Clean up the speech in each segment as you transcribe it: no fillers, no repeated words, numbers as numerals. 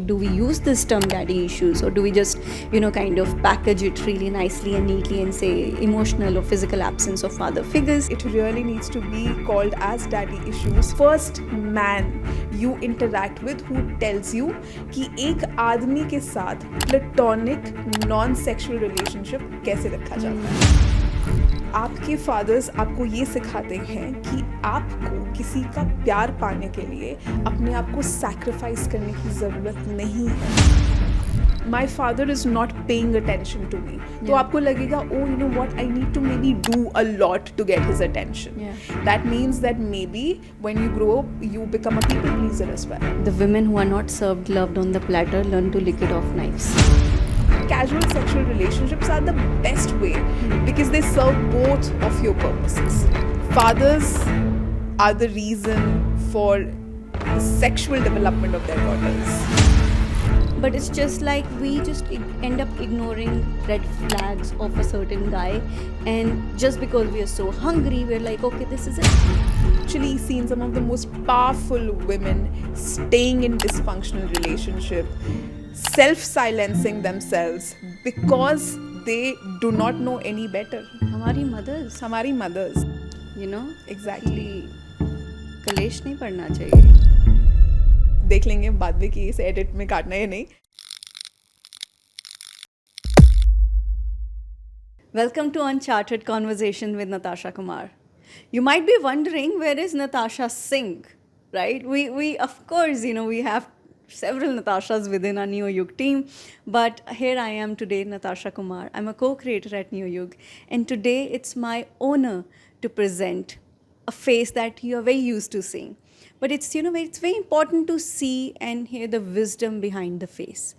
do we use this term daddy issues, or do we just, kind of package it really nicely and neatly and say emotional or physical absence of father figures? It really needs to be called as daddy issues. First man you interact with who tells you कि एक आदमी के साथ platonic non sexual relationship कैसे रखा जाता है। आपके फादर्स आपको ये सिखाते हैं कि आपको किसी का प्यार पाने के लिए अपने आप को सैक्रिफाइस करने की ज़रूरत नहीं है। My father is not paying attention to me. तो आपको लगेगा, oh, you know what, I need to maybe do a lot to get his attention. Yeah. That means that maybe when you grow up, you become a people pleaser as well. The women who are not served loved on the platter learn to lick it off knives. Casual sexual relationships are the best way because they serve both of your purposes. Fathers are the reason for the sexual development of their daughters. But it's just like we just end up ignoring red flags of a certain guy, and just because we are so hungry, we're like, okay, this is it. Actually seen some of the most powerful women staying in dysfunctional relationship, self-silencing themselves because they do not know any better. हमारी mothers, हमारी mothers. Exactly. कलेश नहीं पढ़ना चाहिए. देख लेंगे बाद में कि इसे एडिट में काटना है या नहीं. Welcome to Uncharted Conversation with Natasha Kumar. You might be wondering, where is Natasha Singh, right? We of course, we have several Natashas within our Neo Yug team, but here I am today, Natasha Kumar. I'm a co-creator at Neo Yug, and today it's my honor to present a face that you are very used to seeing. But it's very important to see and hear the wisdom behind the face.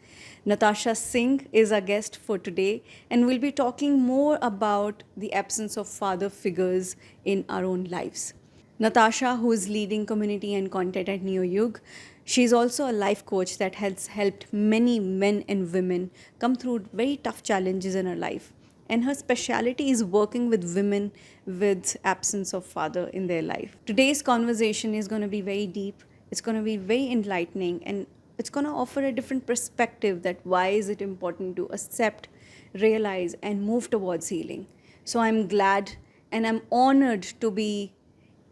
Natasha Singh is our guest for today, and we'll be talking more about the absence of father figures in our own lives. Natasha, who is leading community and content at Neo Yug, she's also a life coach that has helped many men and women come through very tough challenges in her life. And her specialty is working with women with absence of father in their life. Today's conversation is going to be very deep. It's going to be very enlightening, and it's going to offer a different perspective that why is it important to accept, realize, and move towards healing. So I'm glad and I'm honored to be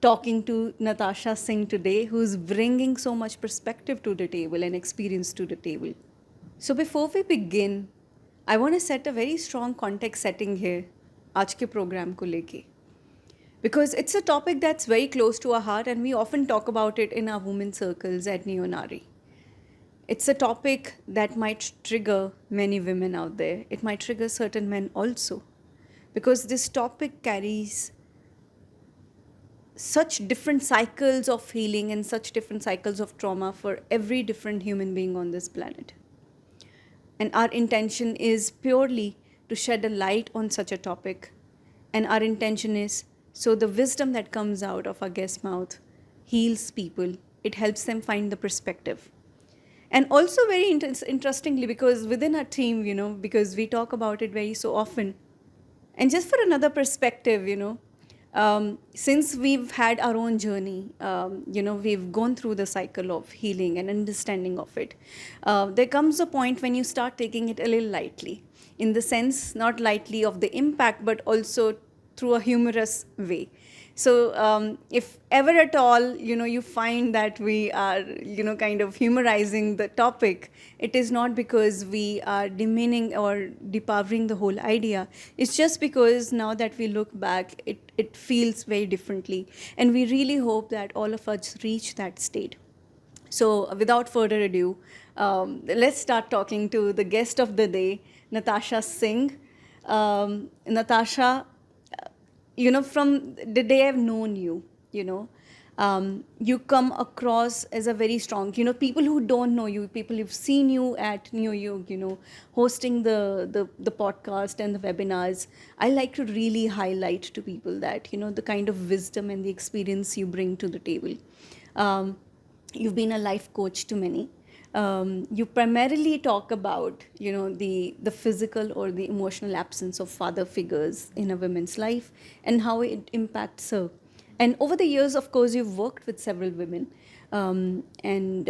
talking to Natasha Singh today, who's bringing so much perspective to the table and experience to the table. So before we begin, I want to set a very strong context setting here, आज के program को लेके. Because it's a topic that's very close to our heart, and we often talk about it in our women circles at Neonari. It's a topic that might trigger many women out there. It might trigger certain men also. Because this topic carries such different cycles of healing and such different cycles of trauma for every different human being on this planet. And our intention is purely to shed a light on such a topic. And our intention is so the wisdom that comes out of our guest's mouth heals people. It helps them find the perspective. And also very interestingly, because within our team, because we talk about it very so often. And just for another perspective, since we've had our own journey, we've gone through the cycle of healing and understanding of it. There comes a point when you start taking it a little lightly, in the sense, not lightly of the impact, but also through a humorous way. So if ever at all, you find that we are, kind of humorizing the topic, it is not because we are demeaning or depowering the whole idea. It's just because now that we look back, it feels very differently. And we really hope that all of us reach that state. So without further ado, let's start talking to the guest of the day, Natasha Singh. Natasha, from the day I've known you, you come across as a very strong, people who don't know you, people who've seen you at Neo Yug, hosting the podcast and the webinars. I like to really highlight to people that, the kind of wisdom and the experience you bring to the table. You've been a life coach to many. You primarily talk about, the physical or the emotional absence of father figures in a woman's life and how it impacts her. And over the years, of course, you've worked with several women. And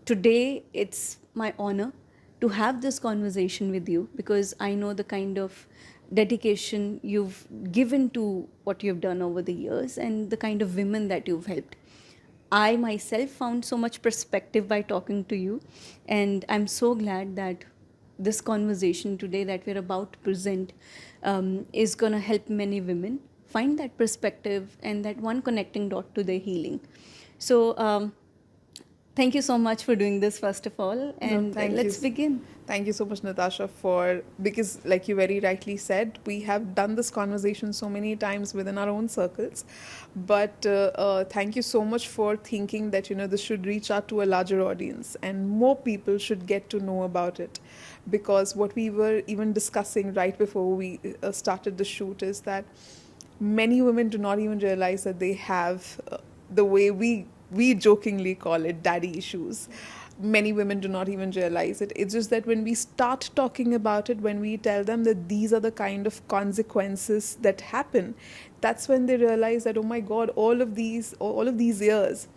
today, it's my honor to have this conversation with you, because I know the kind of dedication you've given to what you've done over the years and the kind of women that you've helped. I myself found so much perspective by talking to you, and I'm so glad that this conversation today that we're about to present is going to help many women find that perspective and that one connecting dot to their healing. So, thank you so much for doing this, first of all, and thank let's you. begin. Thank you so much, Natasha, because, like you very rightly said, we have done this conversation so many times within our own circles. But thank you so much for thinking that, this should reach out to a larger audience and more people should get to know about it. Because what we were even discussing right before we started the shoot is that many women do not even realize that they have the way we jokingly call it daddy issues. Many women do not even realize it. It's just that when we start talking about it, when we tell them that these are the kind of consequences that happen, that's when they realize that, oh my God, all of these years,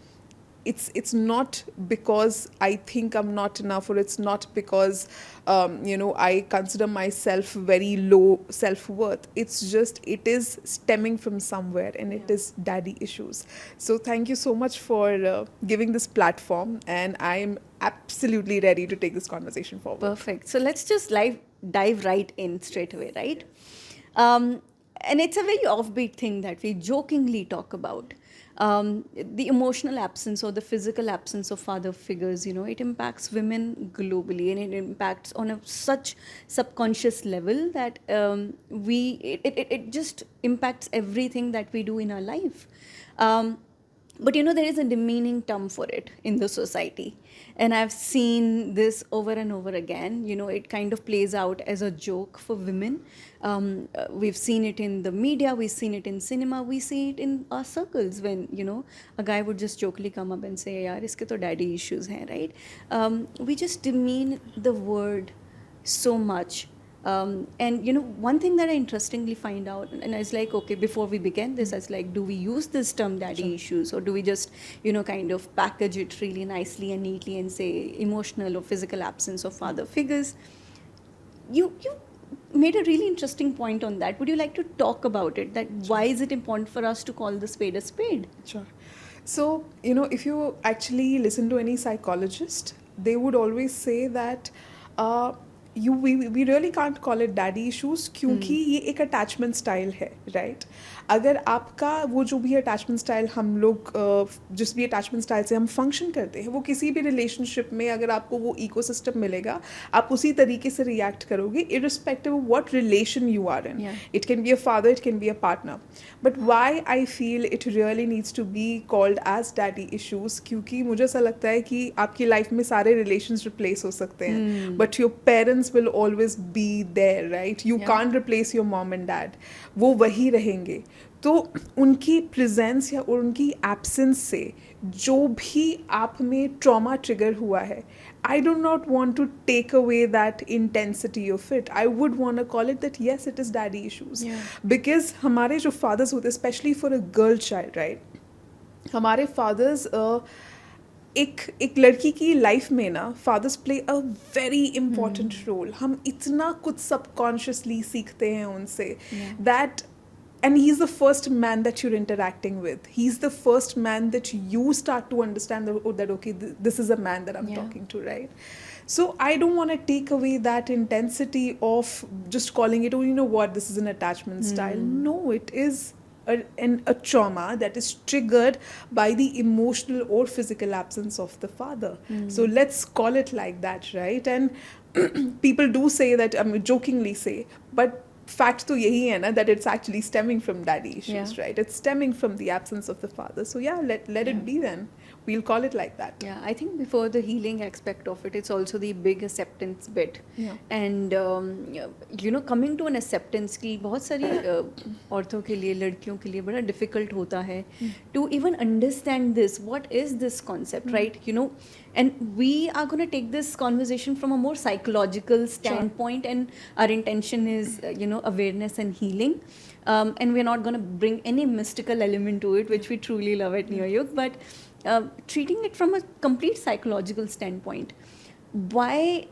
it's not because I think I'm not enough, or it's not because I consider myself very low self-worth. It's just, it is stemming from somewhere, and it is daddy issues. So thank you so much for giving this platform, and I'm absolutely ready to take this conversation forward. Perfect. So let's just dive right in straight away, right? And it's a very offbeat thing that we jokingly talk about. The emotional absence or the physical absence of father figures, it impacts women globally, and it impacts on a such subconscious level that it just impacts everything that we do in our life. But there is a demeaning term for it in the society. And I've seen this over and over again. It kind of plays out as a joke for women. We've seen it in the media, we've seen it in cinema, we see it in our circles when, a guy would just jokingly come up and say, yaar, iske to daddy issues hain, right? We just demean the word so much. And one thing that I interestingly find out, and I was like, okay, before we begin this, I was like, do we use this term daddy issues, or do we just kind of package it really nicely and neatly and say emotional or physical absence of father figures? You made a really interesting point on that. Would you like to talk about it, that why is it important for us to call the spade a spade? Sure. So, if you actually listen to any psychologist, they would always say that we really can't call it daddy issues, क्योंकि ये एक attachment style है, right? अगर आपका वो जो भी attachment style हम लोग जिस भी attachment style से हम function करते हैं, वो किसी भी relationship में अगर आपको वो ecosystem मिलेगा, आप उसी तरीके से react करोगे, irrespective of what relation you are in. Yeah. It can be a father, it can be a partner. But why I feel it really needs to be called as daddy issues, क्योंकि मुझे ऐसा लगता है कि आपकी life में सारे relations replace हो सकते हैं, but your parents will always be there, right? You can't replace your mom and dad. वो वही रहेंगे. तो उनकी प्रेजेंस या उनकी एब्सेंस से जो भी आप में ट्रॉमा ट्रिगर हुआ है, I do not want to take away that intensity of it. I would want to call it that yes, it is daddy issues. Because हमारे जो fathers होते, especially for a girl child, right? हमारे fathers एक लड़की की life में ना fathers play a very important role. हम इतना कुछ सबकॉन्शियसली सीखते हैं उनसे that and he's the first man that you're interacting with. He's the first man that you start to understand that okay, this is a man that I'm talking to, right? So I don't want to take away that intensity of just calling it, oh, this is an attachment style. No, it is a trauma that is triggered by the emotional or physical absence of the father. So let's call it like that, right? And people do say that, jokingly say, but fact to yahi hai na, that it's actually stemming from daddy issues, right? It's stemming from the absence of the father. So let it be then. We'll call it like that. Yeah, I think before the healing aspect of it, it's also the big acceptance bit. And coming to an acceptance की बहुत सारी औरतों के लिए, लड़कियों के लिए बड़ा difficult होता है to even understand this. What is this concept, right? And we are going to take this conversation from a more psychological standpoint, and our intention is awareness and healing. And we're not going to bring any mystical element to it, which we truly love at Neo Yug, but treating it from a complete psychological standpoint. why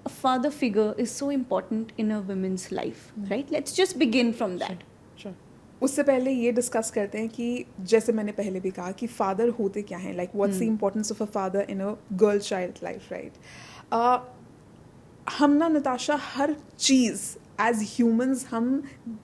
a father figure is so important in a woman's life, right? Let's just begin from that. Sure. उससे पहले ये discuss करते हैं कि जैसे मैंने पहले भी कहा कि फादर होते क्या हैं, like what's the importance of a father in a girl child life, right? हम ना नताशा हर चीज़ एज ह्यूमंस हम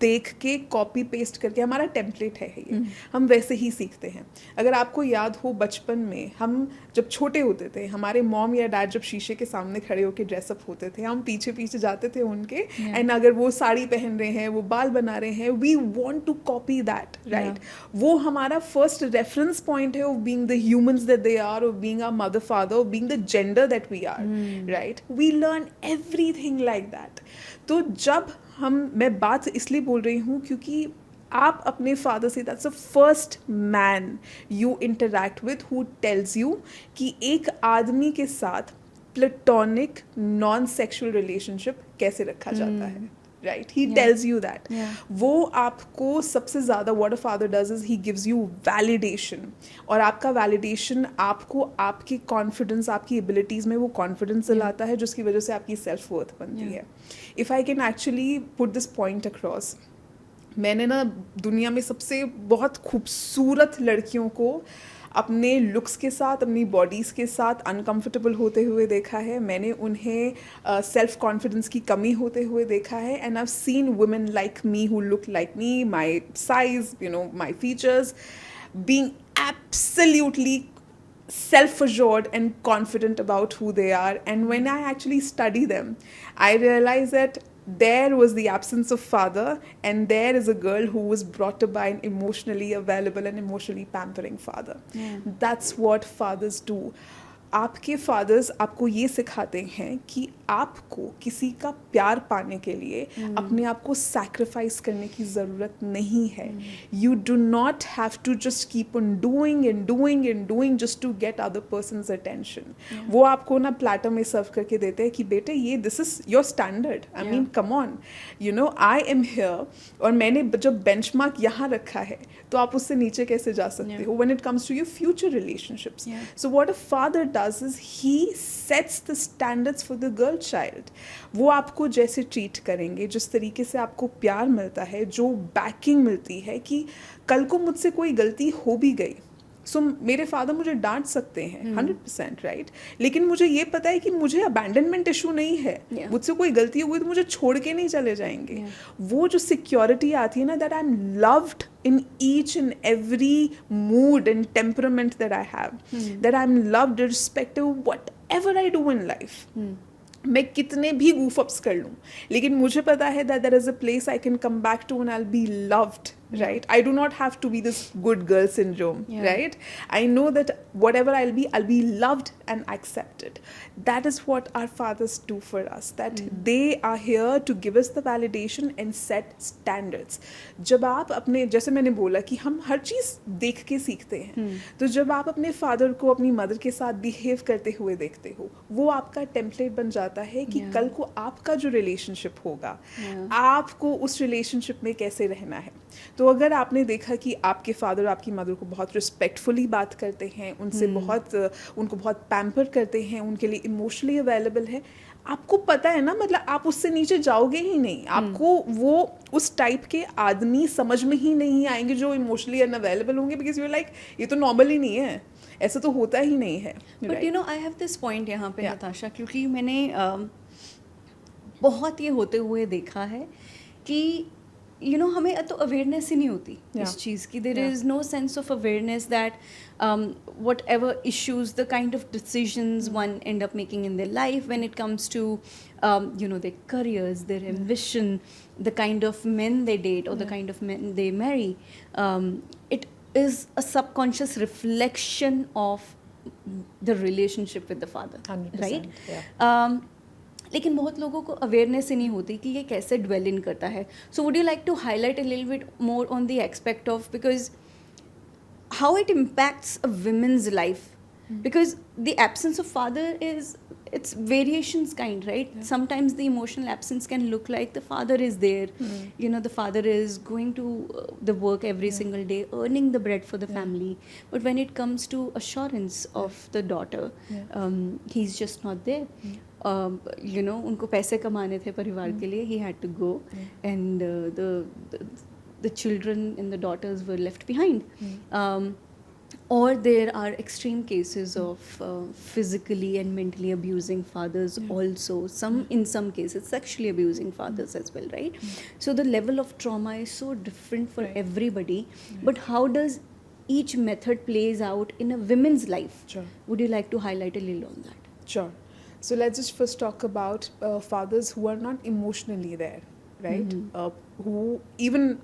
देख के कॉपी पेस्ट करके, हमारा टेम्पलेट है ये, हम वैसे ही सीखते हैं. अगर आपको याद हो बचपन में हम जब छोटे होते थे, हमारे मॉम या डैड जब शीशे के सामने खड़े होकर ड्रेसअप होते थे, हम पीछे पीछे जाते थे उनके, एंड अगर वो साड़ी पहन रहे हैं, वो बाल बना रहे हैं, we want to copy that, right? वो हमारा फर्स्ट रेफरेंस पॉइंट है of being the humans that they are, of being our mother father, of being the gender that we are, right? We learn everything like that. तो जब मैं बात इसलिए बोल रही हूँ क्योंकि आप अपने फादर से, that's the first man you interact with who tells you कि एक आदमी के साथ प्लेटोनिक नॉन सेक्सुअल रिलेशनशिप कैसे रखा जाता है, right? He tells you that. वो आपको सबसे ज़्यादा what a father does is he gives you validation, और आपका वैलिडेशन आपको आपकी कॉन्फिडेंस, आपकी एबिलिटीज़ में वो कॉन्फिडेंस दिलाता है, जिसकी वजह से आपकी सेल्फ वर्थ बनती है. If I can actually put this point across, मैंने ना दुनिया में सबसे बहुत खूबसूरत लड़कियों को अपने लुक्स के साथ, अपनी बॉडीज़ के साथ अनकंफर्टेबल होते हुए देखा है. मैंने उन्हें सेल्फ कॉन्फिडेंस की कमी होते हुए देखा है. And I have seen women like me who look like me, my size, you know, my features, being absolutely self-assured and confident about who they are. And when I actually study them, I realize that there was the absence of father, and there is a girl who was brought up by an emotionally available and emotionally pampering father. That's what fathers do. आपके fathers आपको ये सिखाते हैं कि आपको किसी का प्यार पाने के लिए अपने आप को सैक्रिफाइस करने की ज़रूरत नहीं है. You do not have to just keep on doing and doing and doing just to get other person's attention. वो आपको ना प्लेटर में सर्व करके देते हैं कि बेटे ये this is your standard, I mean come on, you know, I am here. और मैंने जब बेंचमार्क यहाँ रखा है तो आप उससे नीचे कैसे जा सकते हो when it comes to your future relationships. So what a father does is he sets the standards for the girl child. वो आपको जैसे ट्रीट करेंगे, जिस तरीके से आपको प्यार मिलता है, जो बैकिंग मिलती है कि कल को मुझसे कोई गलती हो भी गई, सो मेरे फादर मुझे डांट सकते हैं 100%, राइट? लेकिन मुझे ये पता है कि मुझे अबैंडनमेंट इशू नहीं है. मुझसे कोई गलती हो गई तो मुझे छोड़ के नहीं चले जाएंगे. वो जो सिक्योरिटी आती है ना, that I M loved in each and every mood and temperament that I have, that I'm loved irrespective of whatever I do in life. मैं कितने भी goof ups कर लूँ, लेकिन मुझे पता है that there is a place I can come back to and I'll be loved, right? I do not have to be this good girl syndrome, right? I know that whatever I'll be loved and accepted. That is what our fathers do for us, that they are here to give us the validation and set standards. जब आप अपने, जैसे मैंने बोला कि हम हर चीज़ देख के सीखते हैं, तो जब आप अपने फादर को अपनी मदर के साथ बिहेव करते हुए देखते हो, वो आपका टेम्पलेट बन जाता है कि कल को आपका जो रिलेशनशिप होगा, आपको उस रिलेशनशिप में कैसे रहना है. तो अगर आपने देखा कि आपके फादर आपकी मदर को बहुत रिस्पेक्टफुली बात करते हैं, उनसे उनको बहुत पैम्पर करते हैं, उनके लिए इमोशनली अवेलेबल है, आपको पता है ना, मतलब आप उससे नीचे जाओगे ही नहीं. आपको वो उस टाइप के आदमी समझ में ही नहीं आएंगे जो इमोशनली अनअवेलेबल होंगे, बिकॉज यू लाइक ये तो नॉर्मल ही नहीं है, ऐसा तो होता ही नहीं है. But you know, I have this point यहाँ पे नताशा, क्योंकि मैंने बहुत ये होते हुए देखा है कि यू नो हमें तो अवेयरनेस ही नहीं होती इस चीज़ की. There is no sense of awareness that whatever issues, the kind of decisions one end up making in their life when it comes to you know, their careers, their ambition, the kind of men they date or the kind of men they marry, it is a subconscious reflection of the relationship with the father, 100%, right? लेकिन बहुत लोगों को awareness ही नहीं होती कि ये कैसे dwell in करता है. So would you like to highlight a little bit more on the aspect of, because how it impacts a woman's life, because the absence of father is it's variations kind, right? Sometimes the emotional absence can look like the father is there, you know, the father is going to the work every single day, earning the bread for the family, but when it comes to assurance of the daughter, he's just not there. You know, उनको पैसे कमाने थे परिवार के लिए, he had to go, and the children and the daughters were left behind. Or there are extreme cases of physically and mentally abusing fathers also, in some cases sexually abusing fathers as well, right? So the level of trauma is so different for everybody, but how does each method plays out in a woman's life? Sure. Would you like to highlight a little on that? Sure. So let's just first talk about fathers who are not emotionally there, right? Who even,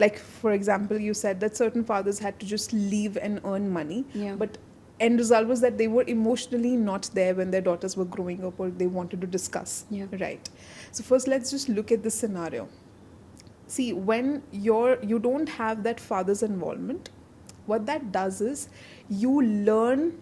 like for example, you said that certain fathers had to just leave and earn money, but end result was that they were emotionally not there when their daughters were growing up or they wanted to discuss, right? So first let's just look at this scenario. See, when you don't have that father's involvement, what that does is you learn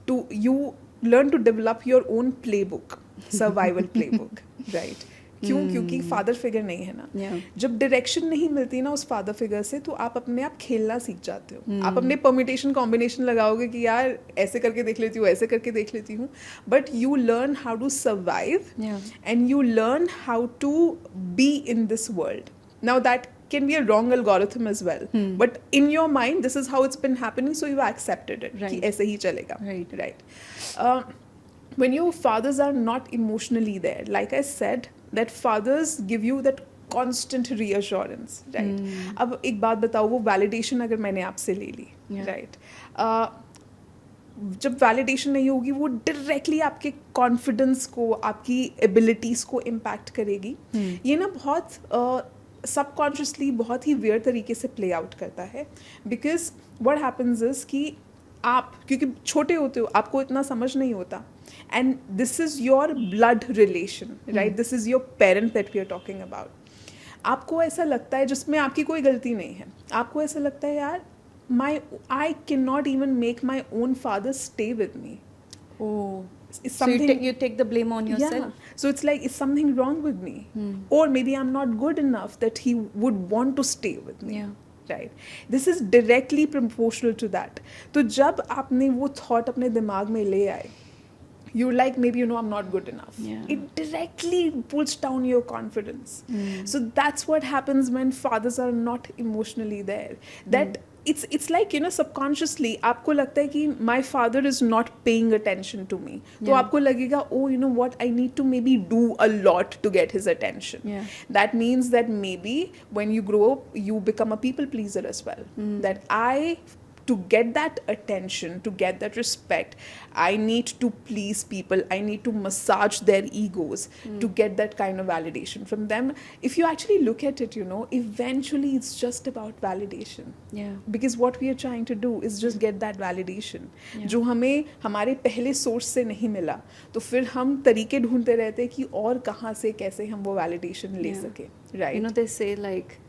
to develop your own playbook, survival playbook, right? क्यों? क्योंकि father figure नहीं है ना. जब direction नहीं मिलती ना उस फादर फिगर से, तो आप अपने आप खेलना सीख जाते हो. आप अपने परमिटेशन कॉम्बिनेशन लगाओगे कि यार ऐसे करके देख लेती हूँ, ऐसे करके देख लेती हूँ, but you learn how to survive and you learn how to be in this world. Now that can be a wrong algorithm as well, but in your mind this is how it's been happening, so you accepted it, कि ऐसे ही चलेगा, right? When your fathers are not emotionally there, like I said, that fathers give you that constant reassurance, right? अब एक बात बताओ, वो validation अगर मैंने आपसे ले ली, right? जब वैलिडेशन नहीं होगी वो डायरेक्टली आपके कॉन्फिडेंस को, आपकी एबिलिटीज़ को इम्पैक्ट करेगी. ये ना बहुत सबकॉन्शियसली बहुत ही वियर तरीके से प्ले आउट करता है, बिकॉज व्हाट हैपन्स इज कि आप क्योंकि छोटे होते हो, आपको इतना समझ नहीं होता, and this is your blood relation, right? This is your parent that we are talking about. आपको ऐसा लगता है, जिसमें आपकी कोई गलती नहीं है, आपको ऐसा लगता है यार I cannot even make my own father stay with me. Oh, Is so you take the blame on yourself. Yeah. So it's like, is something wrong with me? Or maybe I'm not good enough that he would want to stay with me. Right? This is directly proportional to that. तो जब आपने वो thought अपने दिमाग में ले आए, you're like, maybe, you know, I'm not good enough. It directly pulls down your confidence. So that's what happens when fathers are not emotionally there. That it's like, you know, subconsciously आपको लगता है कि my father is not paying attention to me. तो आपको लगेगा, oh, you know what, I need to maybe do a lot to get his attention. That means that maybe when you grow up, you become a people pleaser as well. That to get that attention, to get that respect, I need to please people, I need to massage their egos to get that kind of validation from them. If you actually look at it, you know, eventually it's just about validation. Because what we are trying to do is just get that validation. जो हमें हमारे पहले source से नहीं मिला, तो फिर हम तरीके ढूंढते रहते कि और कहाँ से कैसे हम वो validation ले सके, right? You know, they say like,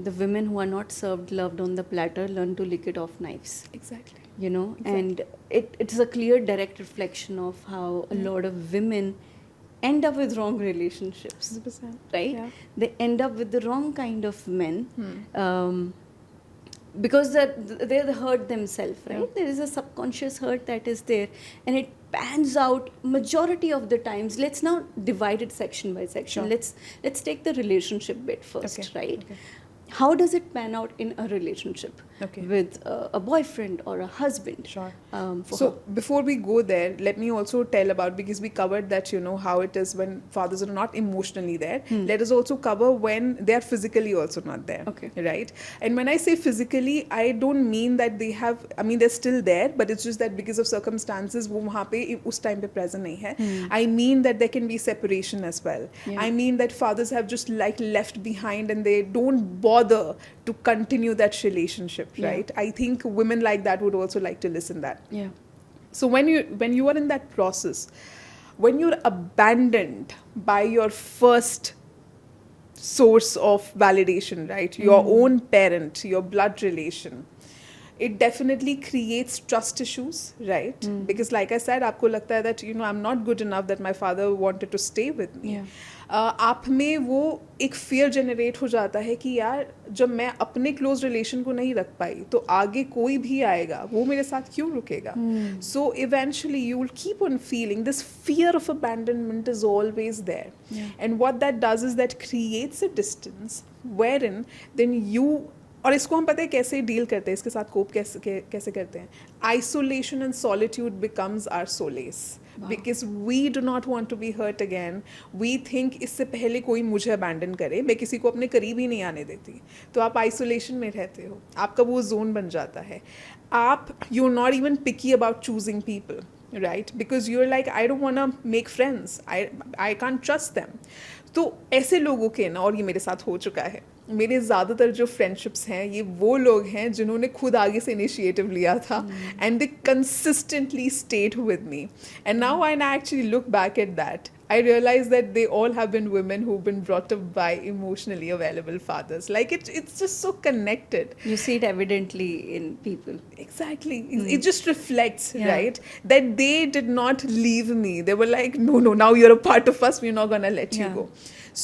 the women who are not served loved on the platter learn to lick it off knives. Exactly. You know, and it's a clear direct reflection of how a lot of women end up with wrong relationships. 100%. Right? They end up with the wrong kind of men. Because they hurt themselves, right? There is a subconscious hurt that is there, and it pans out majority of the times. Let's now divide it section by section. Let's take the relationship bit first, right? How does it pan out in a relationship with a boyfriend or a husband? So before we go there, let me also tell about, because we covered that, you know, how it is when fathers are not emotionally there. Let us also cover when they are physically also not there. Right? And when I say physically, I don't mean that they have, I mean, they're still there, but it's just that because of circumstances, वो वहाँ पे उस time पे present नहीं है. I mean that there can be separation as well. I mean that fathers have just like left behind and they don't bother to continue that relationship, right? I think women like that would also like to listen that. So when you are in that process, when you're abandoned by your first source of validation, right? Your own parent, your blood relation, it definitely creates trust issues, right? Because like I said, आपको लगता है that I'm not good enough that my father wanted to stay with me. Yeah. आप में वो एक fear generate हो जाता है कि यार जब मैं अपने close relation को नहीं रख पाई तो आगे कोई भी आएगा वो मेरे साथ क्यों रुकेगा? So eventually you will keep on feeling this fear of abandonment is always there. Yeah. And what that does is that creates a distance wherein then you, और इसको हम पता है कैसे डील करते हैं, इसके साथ कोप कैसे करते हैं. Isolation and solitude becomes our solace because we do not want to be hurt again. We think इससे पहले कोई मुझे अबैंडन करे, मैं किसी को अपने करीब ही नहीं आने देती. तो आप आइसोलेशन में रहते हो, आपका वो जोन बन जाता है. आप you are not even picky about choosing people, right? Because you're like, I don't want to make friends. I can't trust them. तो ऐसे लोगों के ना, और ये मेरे साथ हो चुका है, मेरे ज़्यादातर जो फ्रेंडशिप्स हैं ये वो लोग हैं जिन्होंने खुद आगे से इनिशिएटिव लिया था and they consistently stayed with me. And now I actually look back at that, I realize that they all have been women who've been brought up by emotionally available fathers. Like it's just so connected. You see it evidently in people. Exactly. It just reflects, Yeah. right? That they did not leave me. They were like, no, now you're a part of us. We're not going to let you Yeah. go.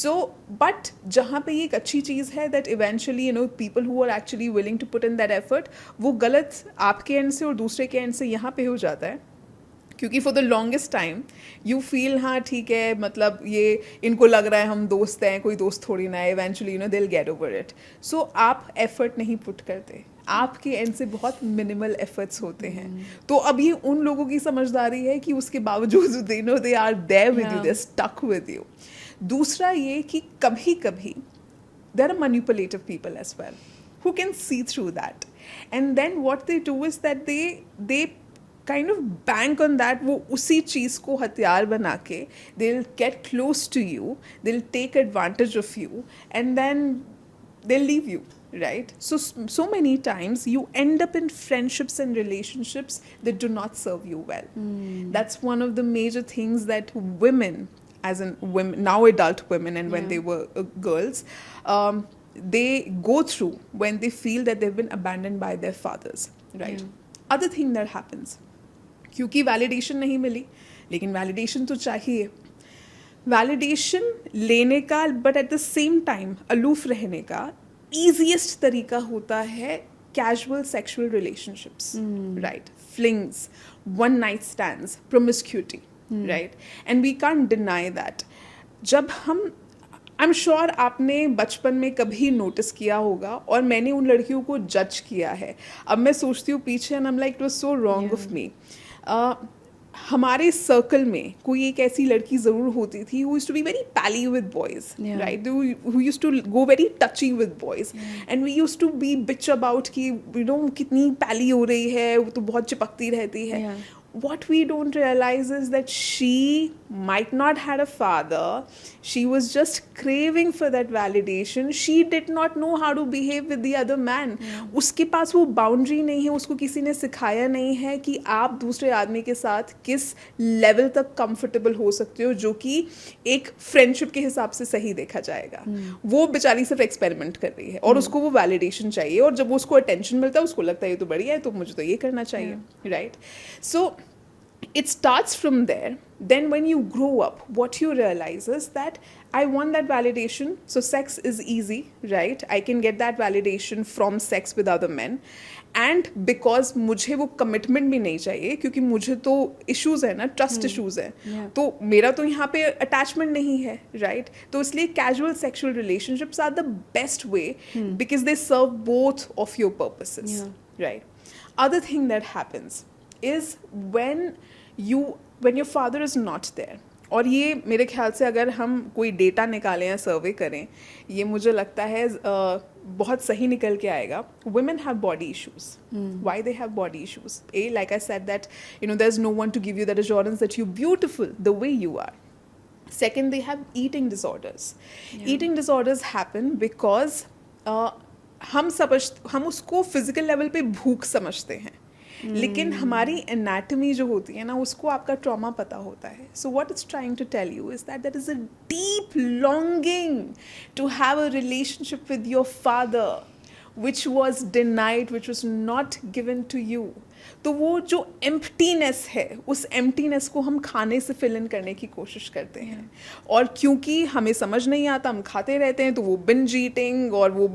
So, but जहाँ पे ये एक अच्छी चीज़ है that eventually, people who are actually willing to put in that effort, वो गलत आपके end से और दूसरे के end से यहाँ पे हो जाता है. क्योंकि for the longest time you feel हाँ ठीक है, मतलब ये इनको लग रहा है हम दोस्त हैं, कोई दोस्त थोड़ी ना है. Eventually they will get over it. So आप एफर्ट नहीं पुट करते, आपके एंड से बहुत मिनिमल एफर्ट्स होते हैं. तो अब ये उन लोगों की समझदारी है कि उसके बावजूद they are there with you, they are stuck with you. दूसरा ये कि कभी कभी there are manipulative people as well who can see through that, and then what they do is that they kind of bank on that. वो उसी चीज़ को हथियार बना के they'll get close to you, they'll take advantage of you, and then they'll leave you, right? So many times you end up in friendships and relationships that do not serve you well. That's one of the major things that women, as in women, now adult women, and when Yeah. they were girls, they go through when they feel that they've been abandoned by their fathers, right? Yeah. Other thing that happens, क्योंकि validation नहीं मिली, लेकिन validation तो चाहिए. Validation लेने का but at the same time aloof रहने का ईजीएस्ट तरीका होता है casual sexual relationships, right? Flings, one night stands, promiscuity, right? And we can't deny that. जब हम, आई एम श्योर आपने बचपन में कभी नोटिस किया होगा, और मैंने उन लड़कियों को जज किया है. अब मैं सोचती हूँ पीछे, and I am like it was so wrong of me. हमारे सर्कल में कोई एक ऐसी लड़की ज़रूर होती थी who used to be very pally with boys, Yeah. right? Who used to go very touchy with boys, and we used to be bitch about कि कितनी pally हो रही है, वो तो बहुत चिपकती रहती है. Yeah. What we don't realize is that she might not had a father. She was just craving for that validation. She did not know how to behave with the other man. उसके पास वो boundary नहीं है, उसको किसी ने सिखाया नहीं है कि आप दूसरे आदमी के साथ किस level तक comfortable हो सकते हो, जो कि एक friendship के हिसाब से सही देखा जाएगा. वो बेचारी सिर्फ experiment कर रही है, और उसको वो validation चाहिए, और जब उसको attention मिलता है उसको लगता है ये तो बढ़िया है, तो मुझे तो ये करना चाहिए, right? So it starts from there. Then when you grow up, what you realize is that I want that validation. So sex is easy, right? I can get that validation from sex with other men. And because मुझे वो commitment भी नहीं चाहिए, क्योंकि मुझे तो issues है ना, trust issues है. Yeah. तो मेरा तो यहाँ पे attachment नहीं है, right? तो इसलिए casual sexual relationships are the best way because they serve both of your purposes, Yeah. right? Other thing that happens is when your father is not there. और ये मेरे ख्याल से अगर हम कोई डेटा निकालें या सर्वे करें, ये मुझे लगता है बहुत सही निकल के आएगा. Women have body issues. Why they have body issues? Like I said that, there's no one to give you that assurance that you're beautiful the way you are. Second, they have eating disorders. Yeah. Eating disorders happen because हम उसको physical level पे भूख समझते हैं, लेकिन हमारी anatomy जो होती है ना, उसको आपका ट्रॉमा पता होता है. So what it's trying to tell you is that there is a deep longing to have a relationship with your father, which was denied, which was not given to you. तो वो जो emptiness है, उस emptiness को हम खाने से fill in करने की कोशिश करते हैं. और क्योंकि हमें समझ नहीं आता, हम खाते रहते हैं, तो वो binge eating और वो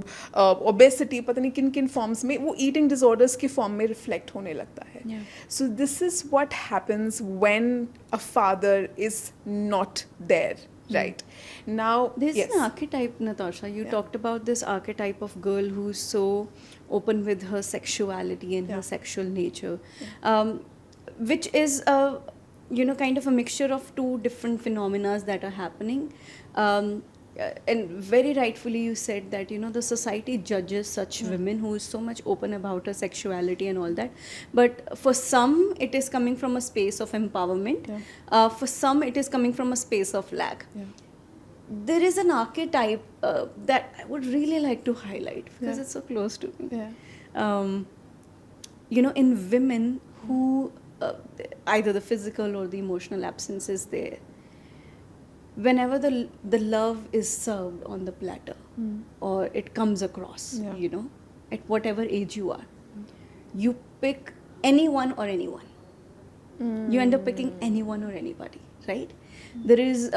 obesity, पता नहीं किन किन forms में, वो eating disorders के form में reflect होने लगता है. Yeah. So this is what happens when a father is not there. Right. Now, There's yes. an archetype, Natasha. You Yeah. talked about this archetype of girl who's so open with her sexuality and her Yeah. sexual nature, which is kind of a mixture of two different phenomena that are happening. And very rightfully you said that the society judges such women who is so much open about her sexuality and all that, but for some it is coming from a space of empowerment. For some it is coming from a space of lack. Yeah. There is an archetype that I would really like to highlight because Yeah. it's so close to me. Yeah. In women who either the physical or the emotional absence is there, whenever the love is served on the platter or it comes across, Yeah. at whatever age you are, you pick anyone or anyone. You end up picking anyone or anybody, right? There is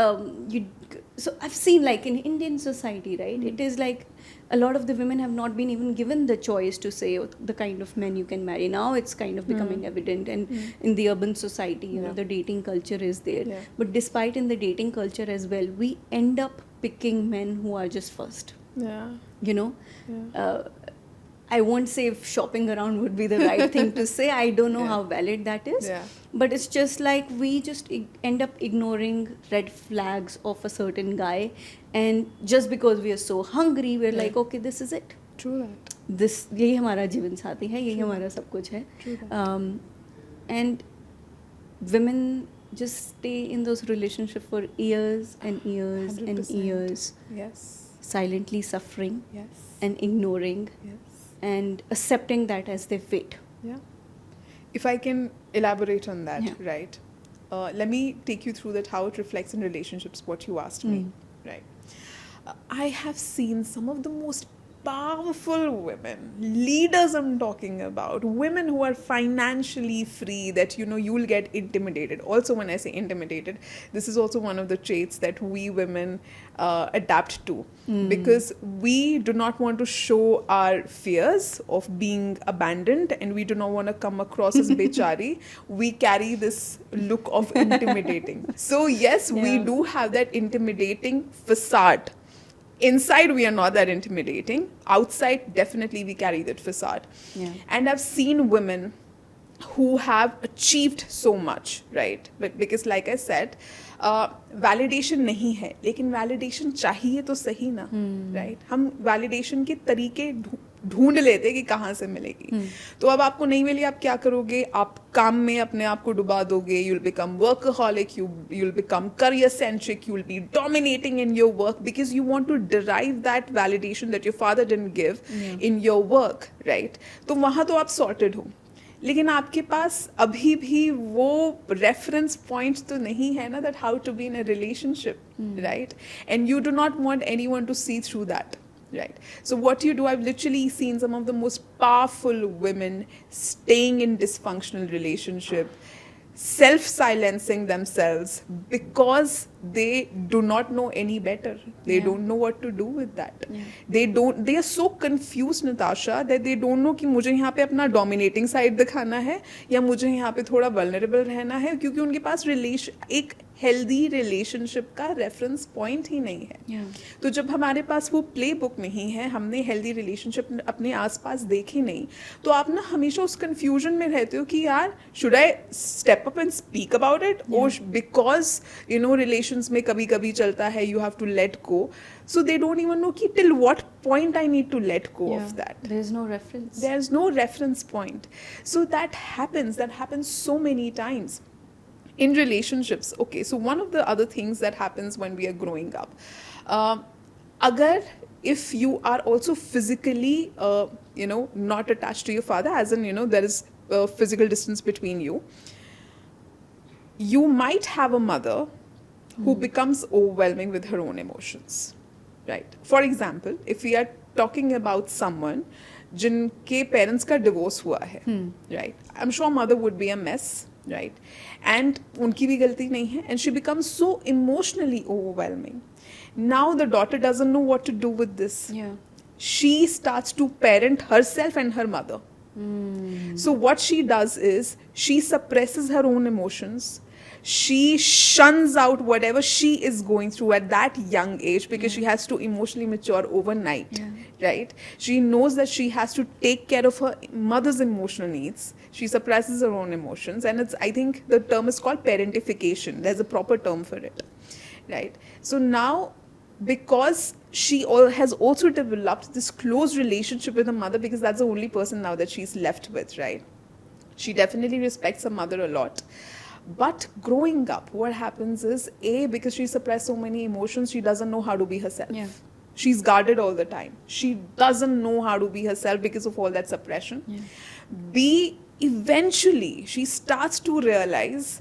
so I've seen, like, in Indian society, right, it is like a lot of the women have not been even given the choice to say the kind of men you can marry. Now it's kind of becoming evident, and in the urban society, the dating culture is there. Yeah. But despite in the dating culture as well, we end up picking men who are just first. Yeah. Yeah. I won't say if shopping around would be the right thing to say. I don't know Yeah. how valid that is. Yeah. But it's just like we just end up ignoring red flags of a certain guy. And just because we are so hungry, we're like, okay, this is it. True that. यही हमारा जीवन साथी है, यही हमारा सब कुछ है. True that. And women just stay in those relationships for years and years and 100%. years, Yes. silently suffering Yes. and ignoring Yes. and accepting that as their fate. Yeah. If I can elaborate on that, Yeah. right? Let me take you through that, how it reflects in relationships, what you asked me, right? I have seen some of the most powerful women, leaders I'm talking about, women who are financially free, that you will get intimidated. Also, when I say intimidated, this is also one of the traits that we women adapt to, because we do not want to show our fears of being abandoned, and we do not want to come across as bechari. We carry this look of intimidating. So yes, we Yeah. do have that intimidating facade. Inside, we are not that intimidating. Outside, definitely we carry that facade. Yeah. And I've seen women who have achieved so much, right? But because, like I said, validation नहीं है, लेकिन validation चाहिए तो सही ना, right? हम validation के तरीके ढूंढ लेते कि कहाँ से मिलेगी. तो अब आपको नहीं मिली, आप क्या करोगे? आप काम में अपने आप को डुबा दोगे. You'll become workaholic, you'll become career centric, you'll be dominating in your work because you want to derive that validation that your father didn't give in your work, right? तो वहाँ तो आप sorted हो. लेकिन आपके पास अभी भी वो रेफरेंस पॉइंट तो नहीं है ना, that how to be in a relationship, right? And you do not want anyone to see through that, right? So what you do, I've literally seen some of the most powerful women staying in dysfunctional relationship, self-silencing themselves because they do not know any better. They Yeah. don't know what to do with that. Yeah. They are so confused, Natasha, that they don't know कि मुझे यहाँ पे अपना dominating side दिखाना है या मुझे यहाँ पे थोड़ा vulnerable रहना है, क्योंकि उनके पास एक healthy relationship का reference point ही नहीं है. Yeah. तो जब हमारे पास वो प्ले बुक नहीं है, हमने हेल्दी रिलेशनशिप अपने आसपास देखे नहीं, तो आप ना हमेशा उस कंफ्यूजन में रहते हो कि यार should I step up and speak about it, और बिकॉज रिलेशंस में कभी कभी चलता है you have to let go, so they don't even know कि till what point I need to let go of that. There's no reference. There's no reference point. So that happens so many times in relationships. Okay, so one of the other things that happens when we are growing up, if you are also physically not attached to your father, as in there is a physical distance between you, you might have a mother who becomes overwhelming with her own emotions, right? For example, if we are talking about someone जिनके parents का divorce हुआ है, right, I am sure mother would be a mess, right, एंड उनकी भी गलती नहीं है, and she becomes so emotionally overwhelming. Now the daughter doesn't know what to do with this. Yeah. She starts to parent herself and her mother. So what she does is she suppresses her own emotions. She shuns out whatever she is going through at that young age because she has to emotionally mature overnight, right? She knows that she has to take care of her mother's emotional needs. She suppresses her own emotions, and it's, I think the term is called parentification. There's a proper term for it, right? So now, because she has also developed this close relationship with her mother, because that's the only person now that she's left with, right? She definitely respects her mother a lot. But growing up, what happens is, because she suppressed so many emotions, she doesn't know how to be herself. Yeah. She's guarded all the time. She doesn't know how to be herself because of all that suppression. B, eventually, she starts to realize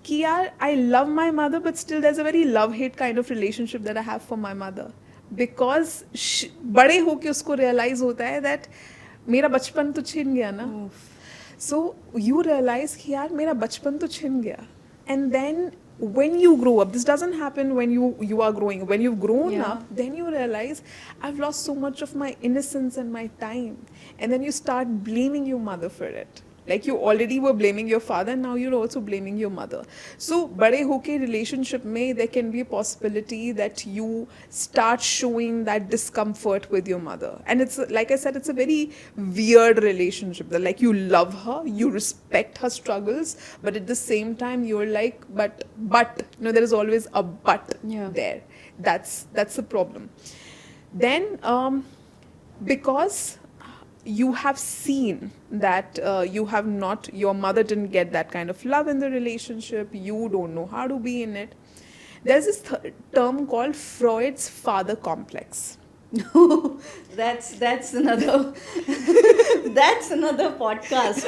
कि यार, I love my mother, but still there's a very love-hate kind of relationship that I have for my mother. Because बड़े होके उसको realize होता है that मेरा बचपन तो छिन गया ना. So you realize कि यार मेरा बचपन तो छिन गया. And then when you grow up, this doesn't happen when you are growing. When you've grown up, then you realize I've lost so much of my innocence and my time. And then you start blaming your mother for it. Like you already were blaming your father, and now you're also blaming your mother. So बड़े होके relationship में there can be a possibility that you start showing that discomfort with your mother. And it's, like I said, it's a very weird relationship. That like you love her, you respect her struggles, but at the same time you're like, but there is always a but there. That's the problem. Then because you have seen that your mother didn't get that kind of love in the relationship, you don't know how to be in it. There's this term called Freud's father complex. That's another that's another podcast.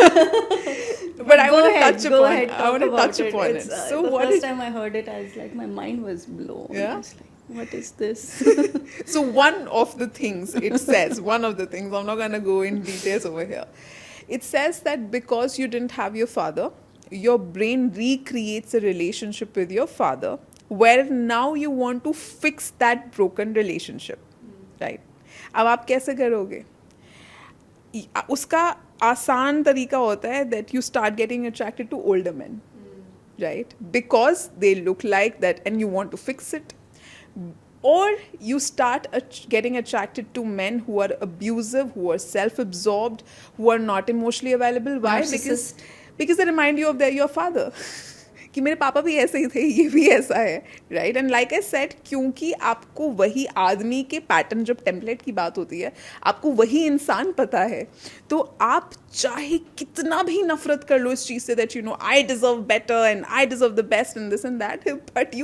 But I Go want to ahead, touch go upon ahead, I talk want to about touch it. upon It's, it. So the what first is time I heard it, I was like, my mind was blown. Yeah? I was like, what is this? So one of the things it says, one of the things, I'm not going to go in details over here. It says that because you didn't have your father, your brain recreates a relationship with your father, where now you want to fix that broken relationship, right? अब आप कैसे करोगे? उसका आसान तरीका होता है that you start getting attracted to older men, right? Because they look like that and you want to fix it. Or you start getting attracted to men who are abusive, who are self-absorbed, who are not emotionally available. Why? Narcissist. Because they remind you of your father. कि मेरे पापा भी ऐसे ही थे, ये भी ऐसा है, right? And like I said, क्योंकि आपको वही आदमी के पैटर्न, जब टेम्पलेट की बात होती है, आपको वही इंसान पता है, तो आप चाहे कितना भी नफरत कर लो इस चीज़ से, that you know I deserve better and I deserve the best and this and that, but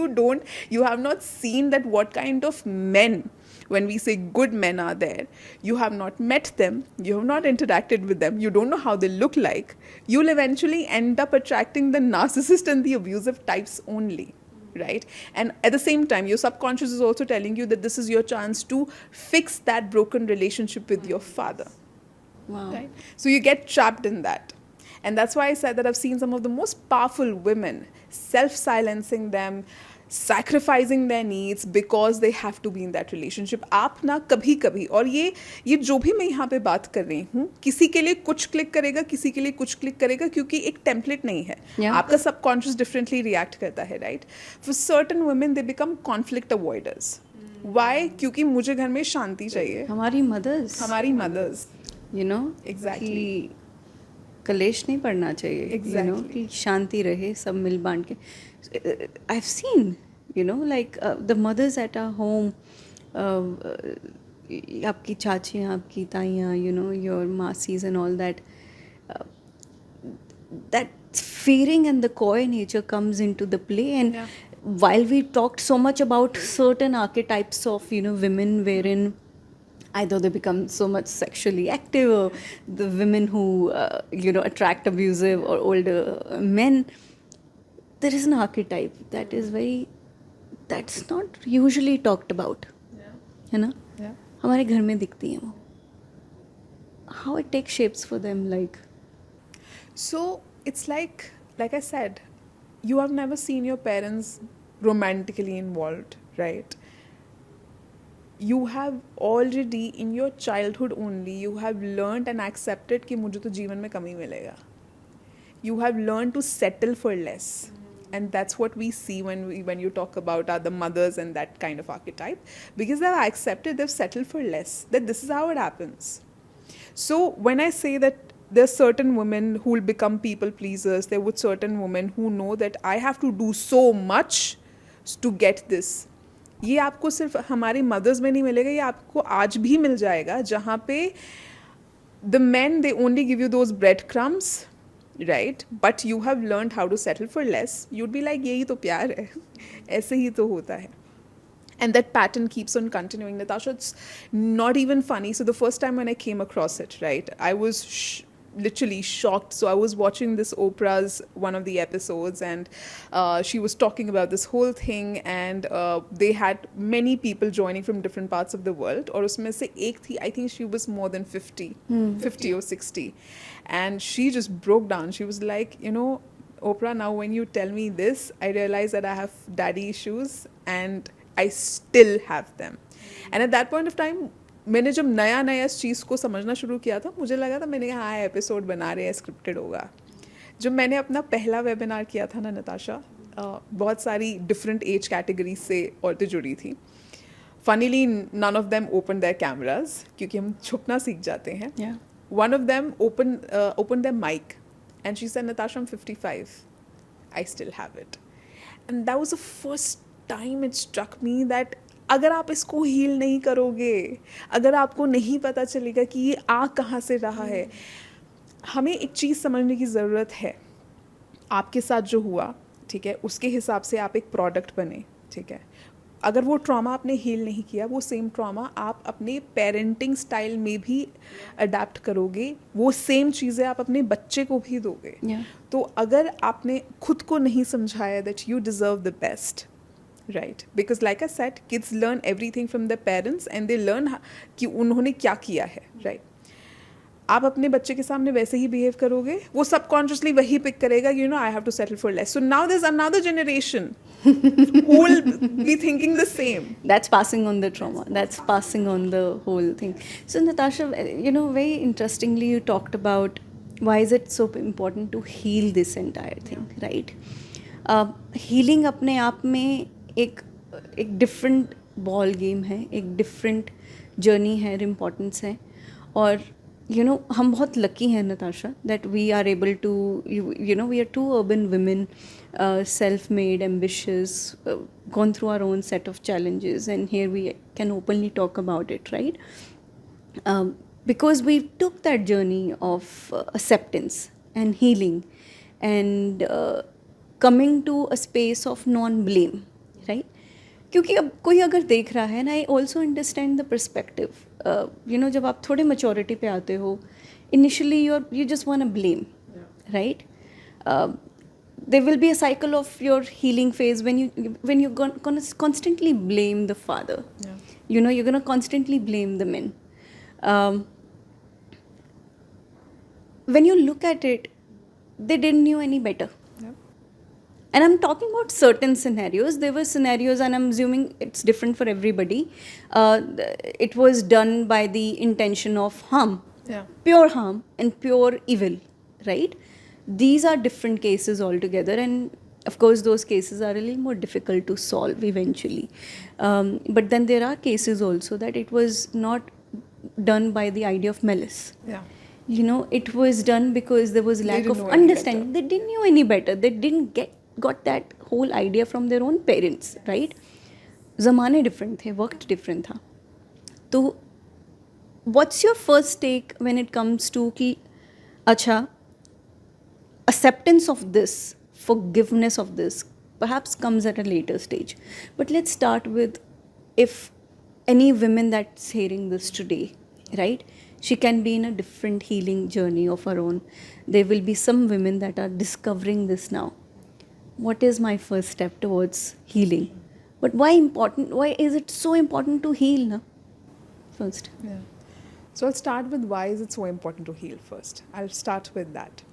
you have not seen that what kind of men, when we say good men are there, you have not met them, you have not interacted with them, you don't know how they look like, you'll eventually end up attracting the narcissist and the abusive types only, right? And at the same time, your subconscious is also telling you that this is your chance to fix that broken relationship with your father. Wow. Right? So you get trapped in that. And that's why I said that I've seen some of the most powerful women self-silencing them, sacrificing their needs because they have to be in that relationship. आप ना कभी कभी, और ये जो भी मैं यहाँ पे बात कर रही हूँ, किसी के लिए कुछ क्लिक करेगा, किसी के लिए कुछ क्लिक करेगा, क्योंकि एक टेम्पलेट नहीं है. आपका सबकॉन्शियस डिफरेंटली रिएक्ट करता है, right? For certain women they become conflict avoiders. Why? क्योंकि मुझे घर में शांति चाहिए. हमारी मदर्स, you know, Exactly. कि कलेश नहीं पड़ना चाहिए, Exactly. you know, कि शांति रहे, सब मिल बांट के. I've seen, you know, like the mothers at our home, आपकी चाचियाँ, आपकी ताइयाँ, you know, your masses and all that, that fearing and the coy nature comes into the play. And while we talked so much about certain archetypes of, you know, women wherein either they become so much sexually active, or the women who you know, attract abusive or older men, there is an archetype that's not usually talked about. है ना? हमारे घर में दिखती हैं वो. How it takes shapes for them, like. So it's like I said, you have never seen your parents romantically involved, right? You have already in your childhood only you have learned and accepted कि मुझे तो जीवन में कम ही मिलेगा. You have learned to settle for less. And that's what we see when you talk about the mothers and that kind of archetype, because they've accepted, they've settled for less, that this is how it happens. So when I say that there's certain women who will become people pleasers, there would certain women who know that I have to do so much to get this. ये आपको सिर्फ हमारी mother's में नहीं मिलेगा, ये आपको आज भी मिल जाएगा, जहाँ पे the men, they only give you those breadcrumbs, right? But you have learned how to settle for less. You'd be like, यही तो प्यार है, ऐसे ही तो होता है. And that pattern keeps on continuing. Natasha, it's not even funny. So the first time when I came across it, right, I was literally shocked. So I was watching this Oprah's one of the episodes, and she was talking about this whole thing, and they had many people joining from different parts of the world. और उसमें से एक थी, I think she was more than 50 or 60, and she just broke down. She was like, you know, Oprah, now when you tell me this, I realize that I have daddy issues, and I still have them. And at that point of time, मैंने जब नया नया इस चीज़ को समझना शुरू किया था, मुझे लगा था, मैंने कहा हाँ एपिसोड बना रहे हैं, स्क्रिप्टेड होगा. जब मैंने अपना पहला वेबिनार किया था ना नताशा, बहुत सारी डिफरेंट एज कैटेगरी से औरतें जुड़ी थी. Funnily none of them open their cameras, क्योंकि हम छुपना सीख जाते हैं. One of them open their mic and she said, Natasha, I'm 55. I still have it. And that was the first time it struck me that अगर आप इसको heal नहीं करोगे, अगर आपको नहीं पता चलेगा कि ये आ कहाँ से रहा है. हमें एक चीज़ समझने की ज़रूरत है. आपके साथ जो हुआ, ठीक है, उसके हिसाब से आप एक प्रोडक्ट बने, ठीक है. अगर वो ट्रॉमा आपने हील नहीं किया, वो सेम ट्रॉमा आप अपने पेरेंटिंग स्टाइल में भी अडेप्ट करोगे, वो सेम चीज़ें आप अपने बच्चे को भी दोगे. तो अगर आपने खुद को नहीं समझाया that you deserve the best, right? Because like I said, kids learn everything from their parents, and they learn कि उन्होंने क्या किया है, right? आप अपने बच्चे के सामने वैसे ही बिहेव करोगे, वो सबकॉन्शियसली वही पिक करेगा, you know, I have to settle for less. So now there's another generation who will be thinking the same. That's passing on the trauma. That's passing on the whole thing. So Natasha, you know, very interestingly, you talked about why is it so important to heal this entire thing, right? Healing अपने आप में एक different ball game है, एक different journey है, importance है. और you know हम बहुत लकी हैं Natasha that we are able to you know we are two urban women, self made, ambitious, gone through our own set of challenges, and here we can openly talk about it, right? Because we took that journey of acceptance and healing and coming to a space of non-blame, right? क्योंकि अब कोई अगर देख रहा है, and I also understand the perspective, you know, जब आप थोड़े मैच्योरिटी पे आते हो, initially you just want to blame, right? there will be a cycle of your healing phase when you're gonna constantly blame the father. You know, you're gonna constantly blame the men. When you look at it, they didn't know any better. And I'm talking about certain scenarios. There were scenarios, and I'm assuming it's different for everybody. It was done by the intention of harm, pure harm and pure evil, right? These are different cases altogether, and of course those cases are a little more difficult to solve eventually. But then there are cases also that it was not done by the idea of malice. You know, it was done because there was lack of understanding. They didn't know any better. They didn't got that whole idea from their own parents, right? ज़माने different थे, वक्त different था. तो what's your first take when it comes to कि अच्छा, acceptance of this, forgiveness of this perhaps comes at a later stage. But let's start with, if any women that's hearing this today, right? She can be in a different healing journey of her own. There will be some women that are discovering this now. What is my first step towards healing? But why is it so important to heal now? first. Yeah. So I'll start with why is it so important to heal first. I'll start with that.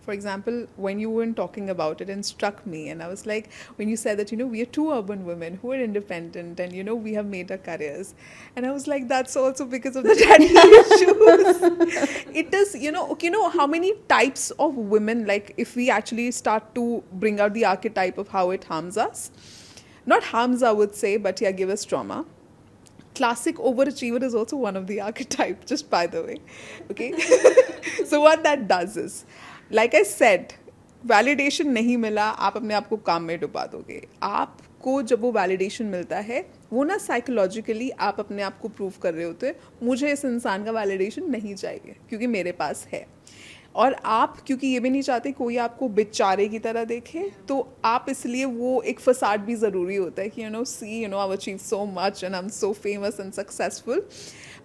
For example, when you were talking about it, and struck me, and I was like, when you said that, we are two urban women who are independent and, we have made our careers. And I was like, that's also because of the daddy issues. It is, how many types of women, like if we actually start to bring out the archetype of how it harms us, not harms, I would say, but yeah, give us trauma. Classic overachiever is also one of the archetype, just by the way. Okay. So what that does is, like I said, validation नहीं मिला, आप अपने आप को काम में डुबा दोगे. आपको जब वो वैलिडेशन मिलता है, वो ना साइकोलॉजिकली आप अपने आप को प्रूव कर रहे होते हैं, मुझे इस इंसान का वैलिडेशन नहीं चाहिए क्योंकि मेरे पास है. और आप क्योंकि ये भी नहीं चाहते कोई आपको बेचारे की तरह देखे, तो आप इसलिए वो एक फसाड भी ज़रूरी होता है कि सी I've achieved so much and I'm so famous and successful,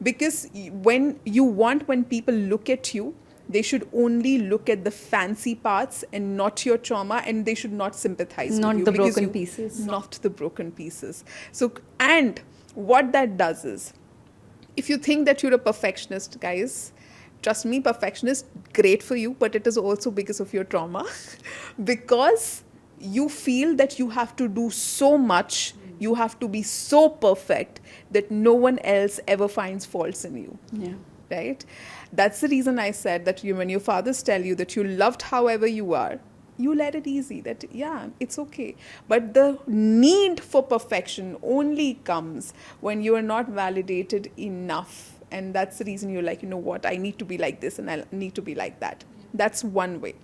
because when people look at you, they should only look at the fancy parts and not your trauma, and they should not sympathize Not with you the because broken pieces. Not the broken pieces. So, and what that does is, if you think that you're a perfectionist, guys, trust me, perfectionist, great for you, but it is also because of your trauma. Because you feel that you have to do so much, you have to be so perfect that no one else ever finds faults in you. Yeah. Right? That's the reason I said that when your fathers tell you that you're loved however you are, you let it easy, that yeah, it's okay. But the need for perfection only comes when you are not validated enough. And that's the reason you're like, what, I need to be like this and I need to be like that. That's one way.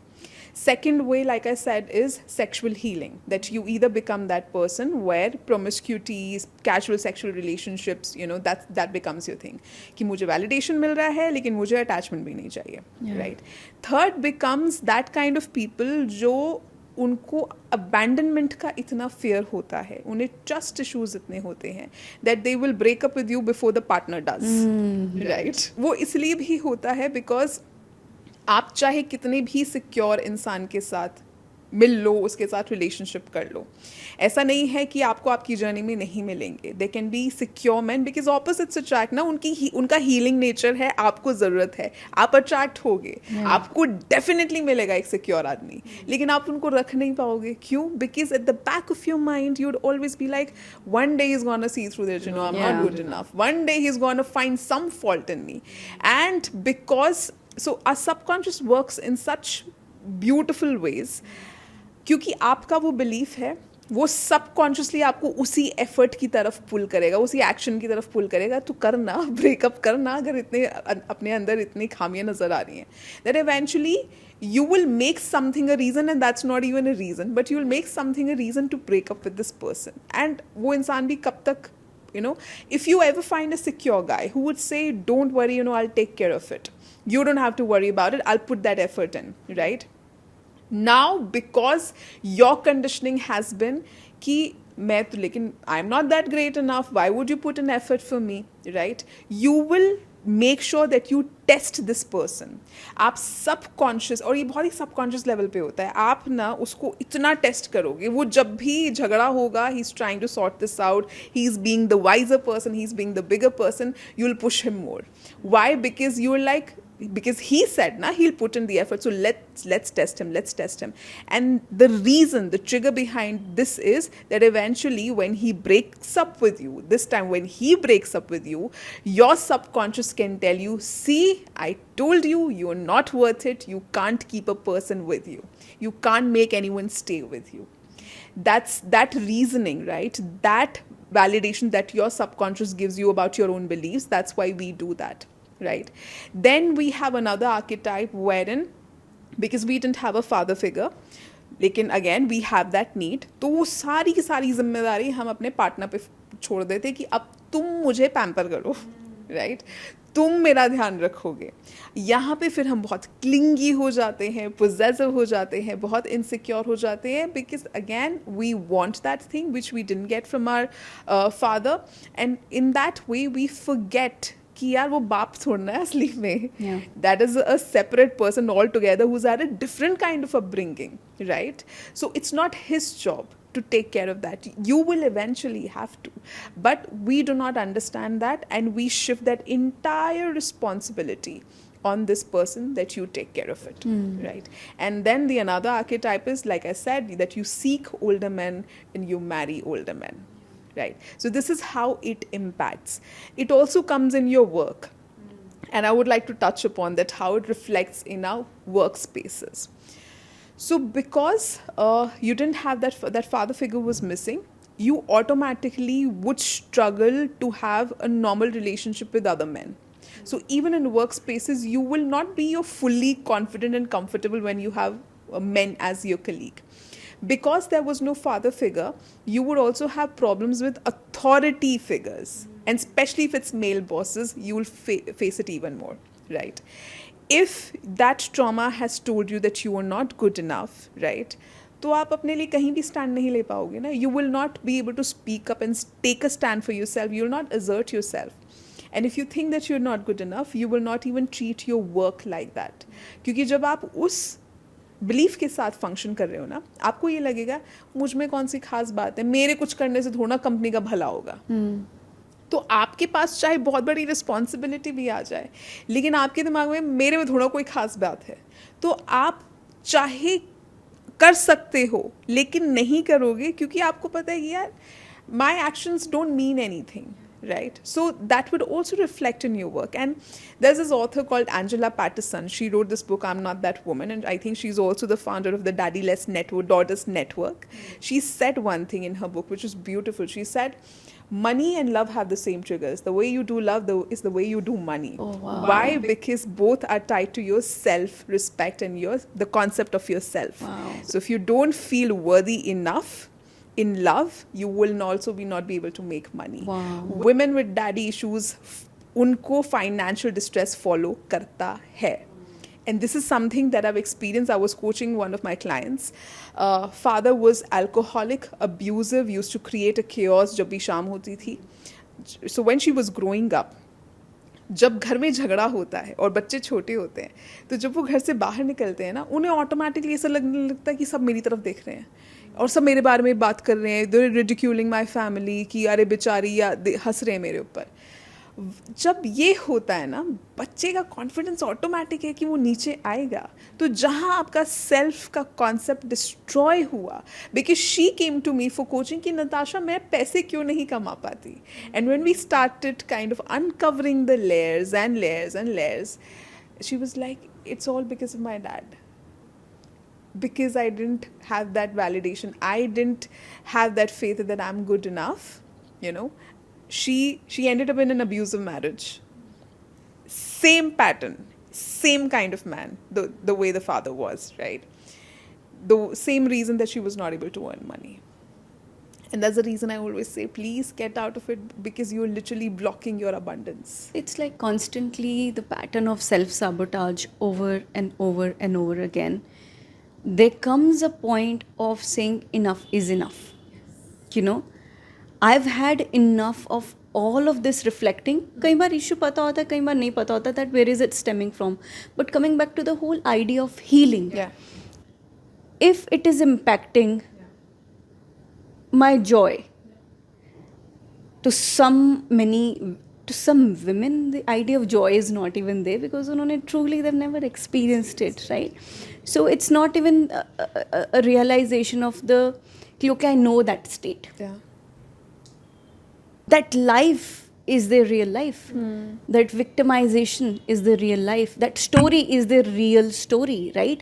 Second way, like I said, is sexual healing. That you either become that person where promiscuity, casual sexual relationships, that becomes your thing. कि मुझे validation मिल रहा है, लेकिन मुझे attachment भी नहीं चाहिए, right? Third becomes that kind of people जो उनको abandonment का इतना fear होता है, उन्हें trust issues इतने होते हैं that they will break up with you before the partner does, right? वो इसलिए भी होता है because आप चाहे कितने भी सिक्योर इंसान के साथ मिल लो, उसके साथ रिलेशनशिप कर लो, ऐसा नहीं है कि आपको आपकी जर्नी में नहीं मिलेंगे. They can be secure man because opposites attract ना, उनका हीलिंग नेचर है, आपको ज़रूरत है, आप अट्रैक्ट होगे, आपको डेफिनेटली मिलेगा एक सिक्योर आदमी, लेकिन आप उनको रख नहीं पाओगे. क्यों? Because at the back of your mind you would always be like, one day he is gonna see through this, I am not good enough, one day he is gonna find some fault in me. And because so our subconscious works in such beautiful ways, क्योंकि आपका वो belief है, वो subconsciously आपको उसी effort की तरफ पुल करेगा, उसी एक्शन की तरफ पुल करेगा. तो करना, ब्रेकअप करना, अगर इतने अपने अंदर इतनी खामियां नजर आ रही हैं, that eventually you will make something a reason, and that's not even a reason, but you will make something a reason to break up with this person. And वो इंसान भी कब तक, if you ever find a secure guy who would say, don't worry, I'll take care of it, you don't have to worry about it, I'll put that effort in, right? Now, because your conditioning has been कि मैं तो, लेकिन I'm not that great enough, why would you put an effort for me, right? You will make sure that you test this person. आप subconscious, और ये बहुत ही subconscious level पे होता है, आप ना उसको इतना टेस्ट करोगे, वो जब भी झगड़ा होगा, he's trying to sort this out, he's being the wiser person, he's being the bigger person, you'll push him more. Why? Because you're like, because he said na he'll put in the effort, so let's test him. And the reason, the trigger behind this is that eventually when he breaks up with you, this time when he breaks up with you, your subconscious can tell you, see, I told you, you're not worth it, you can't keep a person with you, you can't make anyone stay with you. That's that reasoning, right? That validation that your subconscious gives you about your own beliefs, that's why we do that. Right? Then we have another archetype wherein, because we didn't have a father figure, लेकिन again we have that need, तो वो सारी की सारी जिम्मेदारी हम अपने partner पे छोड़ देते कि अब तुम मुझे पैम्पर करो, right? तुम मेरा ध्यान रखोगे. यहाँ पे फिर हम बहुत क्लिंगी हो जाते हैं, पोजेसिव हो जाते हैं, बहुत इनसिक्योर हो जाते हैं, because again we want that thing which we didn't get from our father, and in that way we forget कि यार वो बाप छोड़ना है असली में. That is a separate person altogether who's had a different kind of upbringing, right? So it's not his job to take care of that. You will eventually have to. But we do not understand that, and we shift that entire responsibility on this person that you take care of it, right? And then the another archetype is, like I said, that you seek older men and you marry older men, right? So this is how it impacts. It also comes in your work. And I would like to touch upon that, how it reflects in our workspaces. So because you didn't have that father figure was missing, you automatically would struggle to have a normal relationship with other men. So even in workspaces, you will not be fully confident and comfortable when you have men as your colleague. Because there was no father figure, you would also have problems with authority figures. And especially if it's male bosses, you will face it even more, right? If that trauma has told you that you are not good enough, right? तो आप अपने लिए कहीं भी stand नहीं ले पाओगे ना. You will not be able to speak up and take a stand for yourself. You will not assert yourself. And if you think that you're not good enough, you will not even treat your work like that. क्योंकि जब आप उस belief के साथ function कर रहे हो ना, आपको ये लगेगा मुझ में कौन सी खास बात है, मेरे कुछ करने से थोड़ा कंपनी का भला होगा. तो आपके पास चाहे बहुत बड़ी रिस्पॉन्सिबिलिटी भी आ जाए, लेकिन आपके दिमाग में मेरे में थोड़ा कोई खास बात है, तो आप चाहे कर सकते हो लेकिन नहीं करोगे, क्योंकि आपको पता है कि यार my actions don't mean anything, right? So that would also reflect in your work. And there's this author called Angela Patterson. She wrote this book, I'm Not That Woman, and I think she's also the founder of the Daddyless Network, Daughters Network. She said one thing in her book which is beautiful. She said, money and love have the same triggers. The way you do love is the way you do money. Oh, wow. Why? Because both are tied to your self-respect and the concept of yourself. Wow. So if you don't feel worthy enough in love, you will also not be able to make money. Wow. Women with daddy issues, उनको financial distress follow करता है. And this is something that I've experienced. I was coaching one of my clients. Father was alcoholic, abusive, used to create a chaos जब भी शाम होती थी. So when she was growing up, जब घर में झगड़ा होता है और बच्चे छोटे होते हैं, तो जब वो घर से बाहर निकलते हैं ना, उन्हें ऑटोमेटिकली ऐसा लगने लगता है कि सब मेरी तरफ देख रहे हैं और सब मेरे बारे में बात कर रहे हैं. दे रिडिक्यूलिंग माई फैमिली, कि अरे बेचारी, या हंस रहे हैं मेरे ऊपर. जब ये होता है ना, बच्चे का कॉन्फिडेंस ऑटोमेटिक है कि वो नीचे आएगा. तो जहाँ आपका सेल्फ का कॉन्सेप्ट डिस्ट्रॉय हुआ, because she came to me for coaching कि नताशा मैं पैसे क्यों नहीं कमा पाती. And when we started kind of uncovering the layers and layers and layers, she was like, it's all because of my dad. Because I didn't have that validation, I didn't have that faith that I'm good enough, you know. She ended up in an abusive marriage. Same pattern, same kind of man, the way the father was, right? The same reason that she was not able to earn money. And that's the reason I always say, please get out of it, because you're literally blocking your abundance. It's like constantly the pattern of self-sabotage over and over and over again. There comes a point of saying enough is enough. You know, I've had enough of all of this reflecting. कई बार issue पता होता है, कई बार नहीं पता होता that where is it stemming from. But coming back to the whole idea of healing. Yeah. If it is impacting my joy, to some women, the idea of joy is not even there, because they've never experienced it, right? So it's not even a realization of okay, I know that state. Yeah. That life is their real life. That victimization is the real life. That story is their real story, right?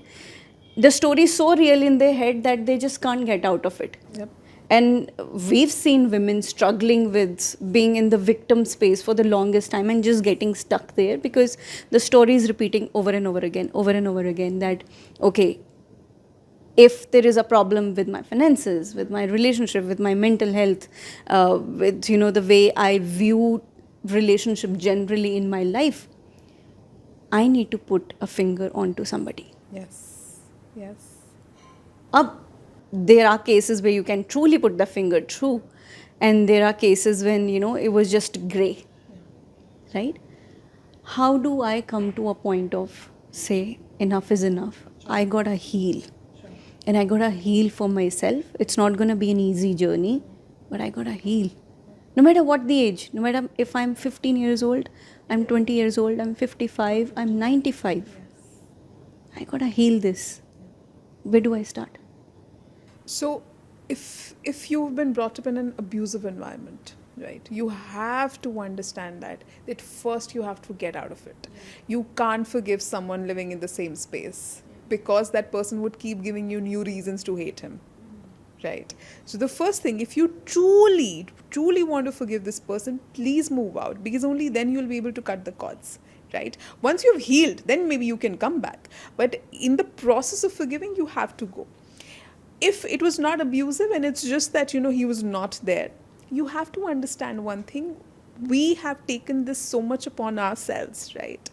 The story is so real in their head that they just can't get out of it. Yep. And we've seen women struggling with being in the victim space for the longest time and just getting stuck there, because the story is repeating over and over again that, okay, if there is a problem with my finances, with my relationship, with my mental health, with, the way I view relationship generally in my life, I need to put a finger onto somebody. Yes. Yes. There are cases where you can truly put the finger through, and there are cases when, it was just gray, right? How do I come to a point of say enough is enough? I gotta heal. and I gotta heal for myself. It's not gonna be an easy journey, but I gotta heal. No matter what the age, no matter if I'm 15 years old, I'm 20 years old, I'm 55, I'm 95. I gotta heal this. Where do I start? So, if you've been brought up in an abusive environment, right, you have to understand that first you have to get out of it. You can't forgive someone living in the same space because that person would keep giving you new reasons to hate him. Right. So the first thing, if you truly want to forgive this person, please move out, because only then you'll be able to cut the cords. Right. Once you've healed, then maybe you can come back. But in the process of forgiving, you have to go. If it was not abusive and it's just that, he was not there, you have to understand one thing. We have taken this so much upon ourselves, right?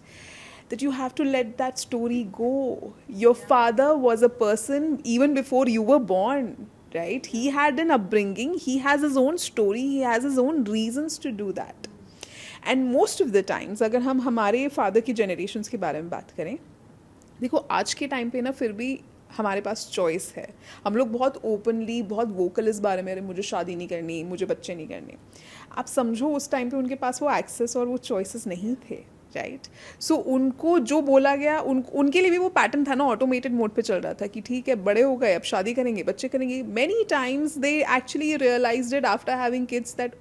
That you have to let that story go. Your father was a person even before you were born, right? He had an upbringing, he has his own story, he has his own reasons to do that. And most of the times, अगर हम हमारे father की generations के बारे में बात करें, देखो आज के टाइम पे ना फिर भी हमारे पास चॉइस है. हम लोग बहुत ओपनली, बहुत वोकल इस बारे में, मुझे शादी नहीं करनी, मुझे बच्चे नहीं करने. आप समझो उस टाइम पे उनके पास वो एक्सेस और वो चॉइसेस नहीं थे, राइट? सो उनको जो बोला गया, उनके लिए भी वो पैटर्न था ना, ऑटोमेटेड मोड पे चल रहा था कि ठीक है, बड़े हो गए, अब शादी करेंगे, बच्चे करेंगे. Many times they actually realised it after having kids that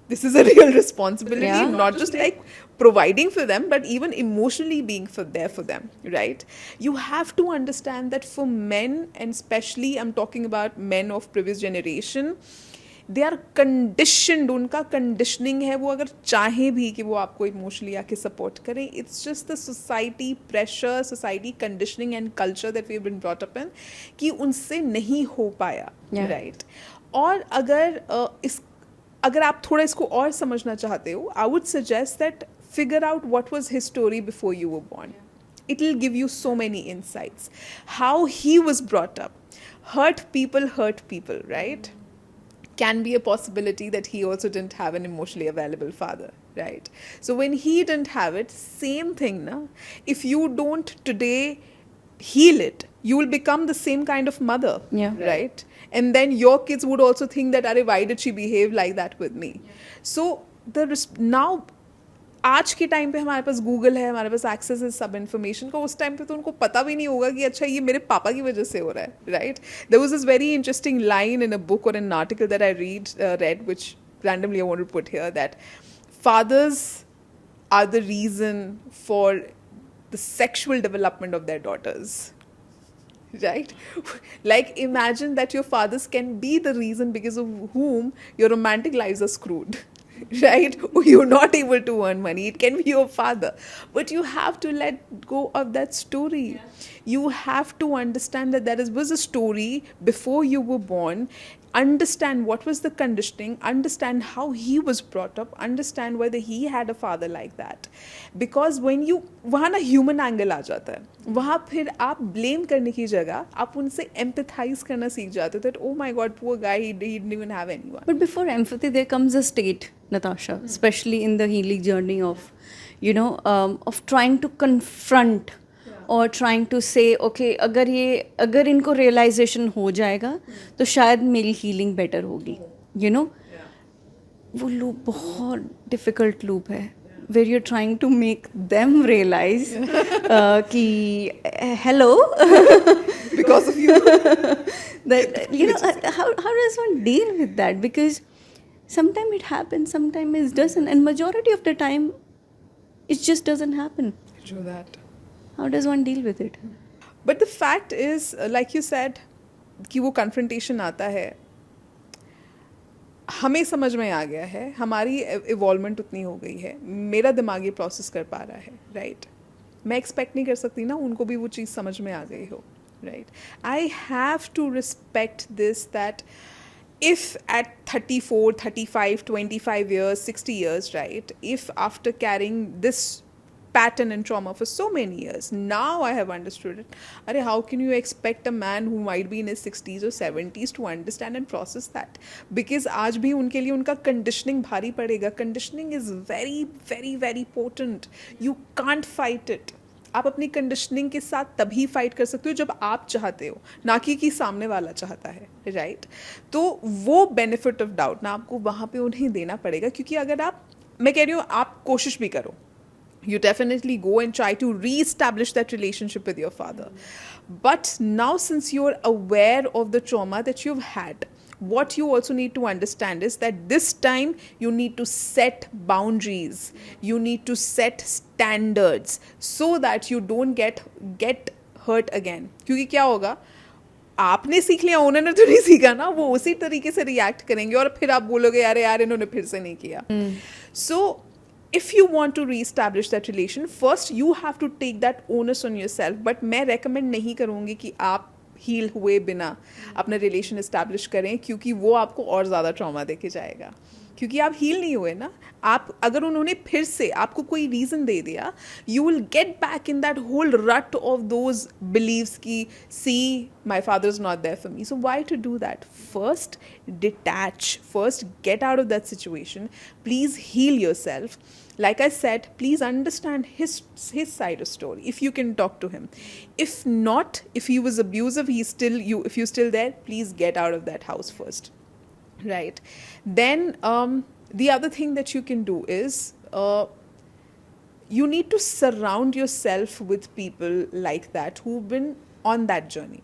this is a real responsibility, Yeah. not just like providing for them, but even emotionally being there for them, right? You have to understand that for men, and especially I'm talking about men of previous generation, they are conditioned, उनका conditioning है, वो अगर चाहे भी कि वो आपको emotionally आके support करें, it's just the society pressure, society conditioning and culture that we've been brought up in, कि उनसे नहीं हो पाया, Yeah. right? और अगर आप थोड़ा इसको और समझना चाहते हो, I would suggest that figure out what was his story before you were born. It will give you so many insights. How he was brought up. Hurt people, right? Can be a possibility that he also didn't have an emotionally available father, right? So when he didn't have it, same thing, na? If you don't today heal it, you will become the same kind of mother, Yeah. right? And then your kids would also think that, Arey, why did she behave like that with me? So now आज के time पे हमारे पास Google है, हमारे पास access है सब information का. उस टाइम पे तो उनको पता भी नहीं होगा कि अच्छा ये मेरे पापा की वजह से हो रहा है, right? There was this very interesting line in a book और an article that I read which randomly I want to put here, that fathers are the reason for the sexual development of their daughters. Right? Like imagine that your fathers can be the reason because of whom your romantic lives are screwed. Right? You're not able to earn money. It can be your father. But you have to let go of that story. Yeah. You have to understand that there was a story before you were born. Understand what was the conditioning, understand how he was brought up, understand whether he had a father like that. Because when you, वहाँ ना human angle आ जाता है, वहाँ फिर आप blame करने की जगह आप उनसे empathize करना सीख जाते हो, that oh my god, poor guy, he didn't even have anyone. But before empathy, there comes a state, Natasha, especially in the healing journey of, of trying to confront और ट्राइंग टू से okay, अगर इनको realisation हो जाएगा तो शायद मेरी healing better होगी. वो लूप बहुत डिफ़िकल्ट लूप है, where you trying to make them realise कि hello, because of you. that how does one deal with that? Because sometimes it happens, sometimes it doesn't, and majority of the time it just doesn't happen. True that. How does one deal with it? But the fact is, like you said, कि वो confrontation आता है, हमें समझ में आ गया है, हमारी evolvement उतनी हो गई है, मेरा दिमाग ये process कर पा रहा है, right? मैं expect नहीं कर सकती ना उनको भी वो चीज़ समझ में आ गई हो, right? I have to respect this, that if at 34, 35, 25 years, 60 years, right? If after carrying this pattern and trauma for so many years, now I have understood it. Arey, how can you expect a man who might be in his 60s or 70s to understand and process that? Because आज भी उनके लिए उनका conditioning भारी पड़ेगा. Conditioning is very, very, very potent. You can't fight it. आप अपनी conditioning के साथ तभी फाइट कर सकते हो जब आप चाहते हो, ना कि सामने वाला चाहता है, राइट? तो वो बेनिफिट ऑफ डाउट ना आपको वहाँ पे उन्हें देना पड़ेगा, क्योंकि अगर मैं कह रही हूँ आप कोशिश भी करो, you definitely go and try to re-establish that relationship with your father. But now, since you're aware of the trauma that you've had, what you also need to understand is that this time you need to set boundaries, you need to set standards so that you don't get hurt again. क्योंकि क्या होगा, आपने सीख लिया, उन्होंने तो नहीं सीखा ना, वो उसी तरीके से रिएक्ट करेंगे और फिर आप बोलोगे यार इन्होंने फिर से नहीं किया. So if you want to re-establish that relation, first you have to take that onus on yourself. But मैं recommend नहीं करूँगी कि आप heal हुए बिना अपना relation establish करें, क्योंकि वो आपको और ज़्यादा trauma देके जाएगा, क्योंकि आप heal नहीं हुए ना. आप अगर उन्होंने फिर से आपको कोई reason दे दिया, you will get back in that whole rut of those beliefs कि see my father is not there for me. So why to do that? First detach, first get out of that situation. Please heal yourself. Like I said, please understand his side of story if you can talk to him. If not, if he was abusive, if you're still there, please get out of that house first, right? Then the other thing that you can do is you need to surround yourself with people like that who've been on that journey.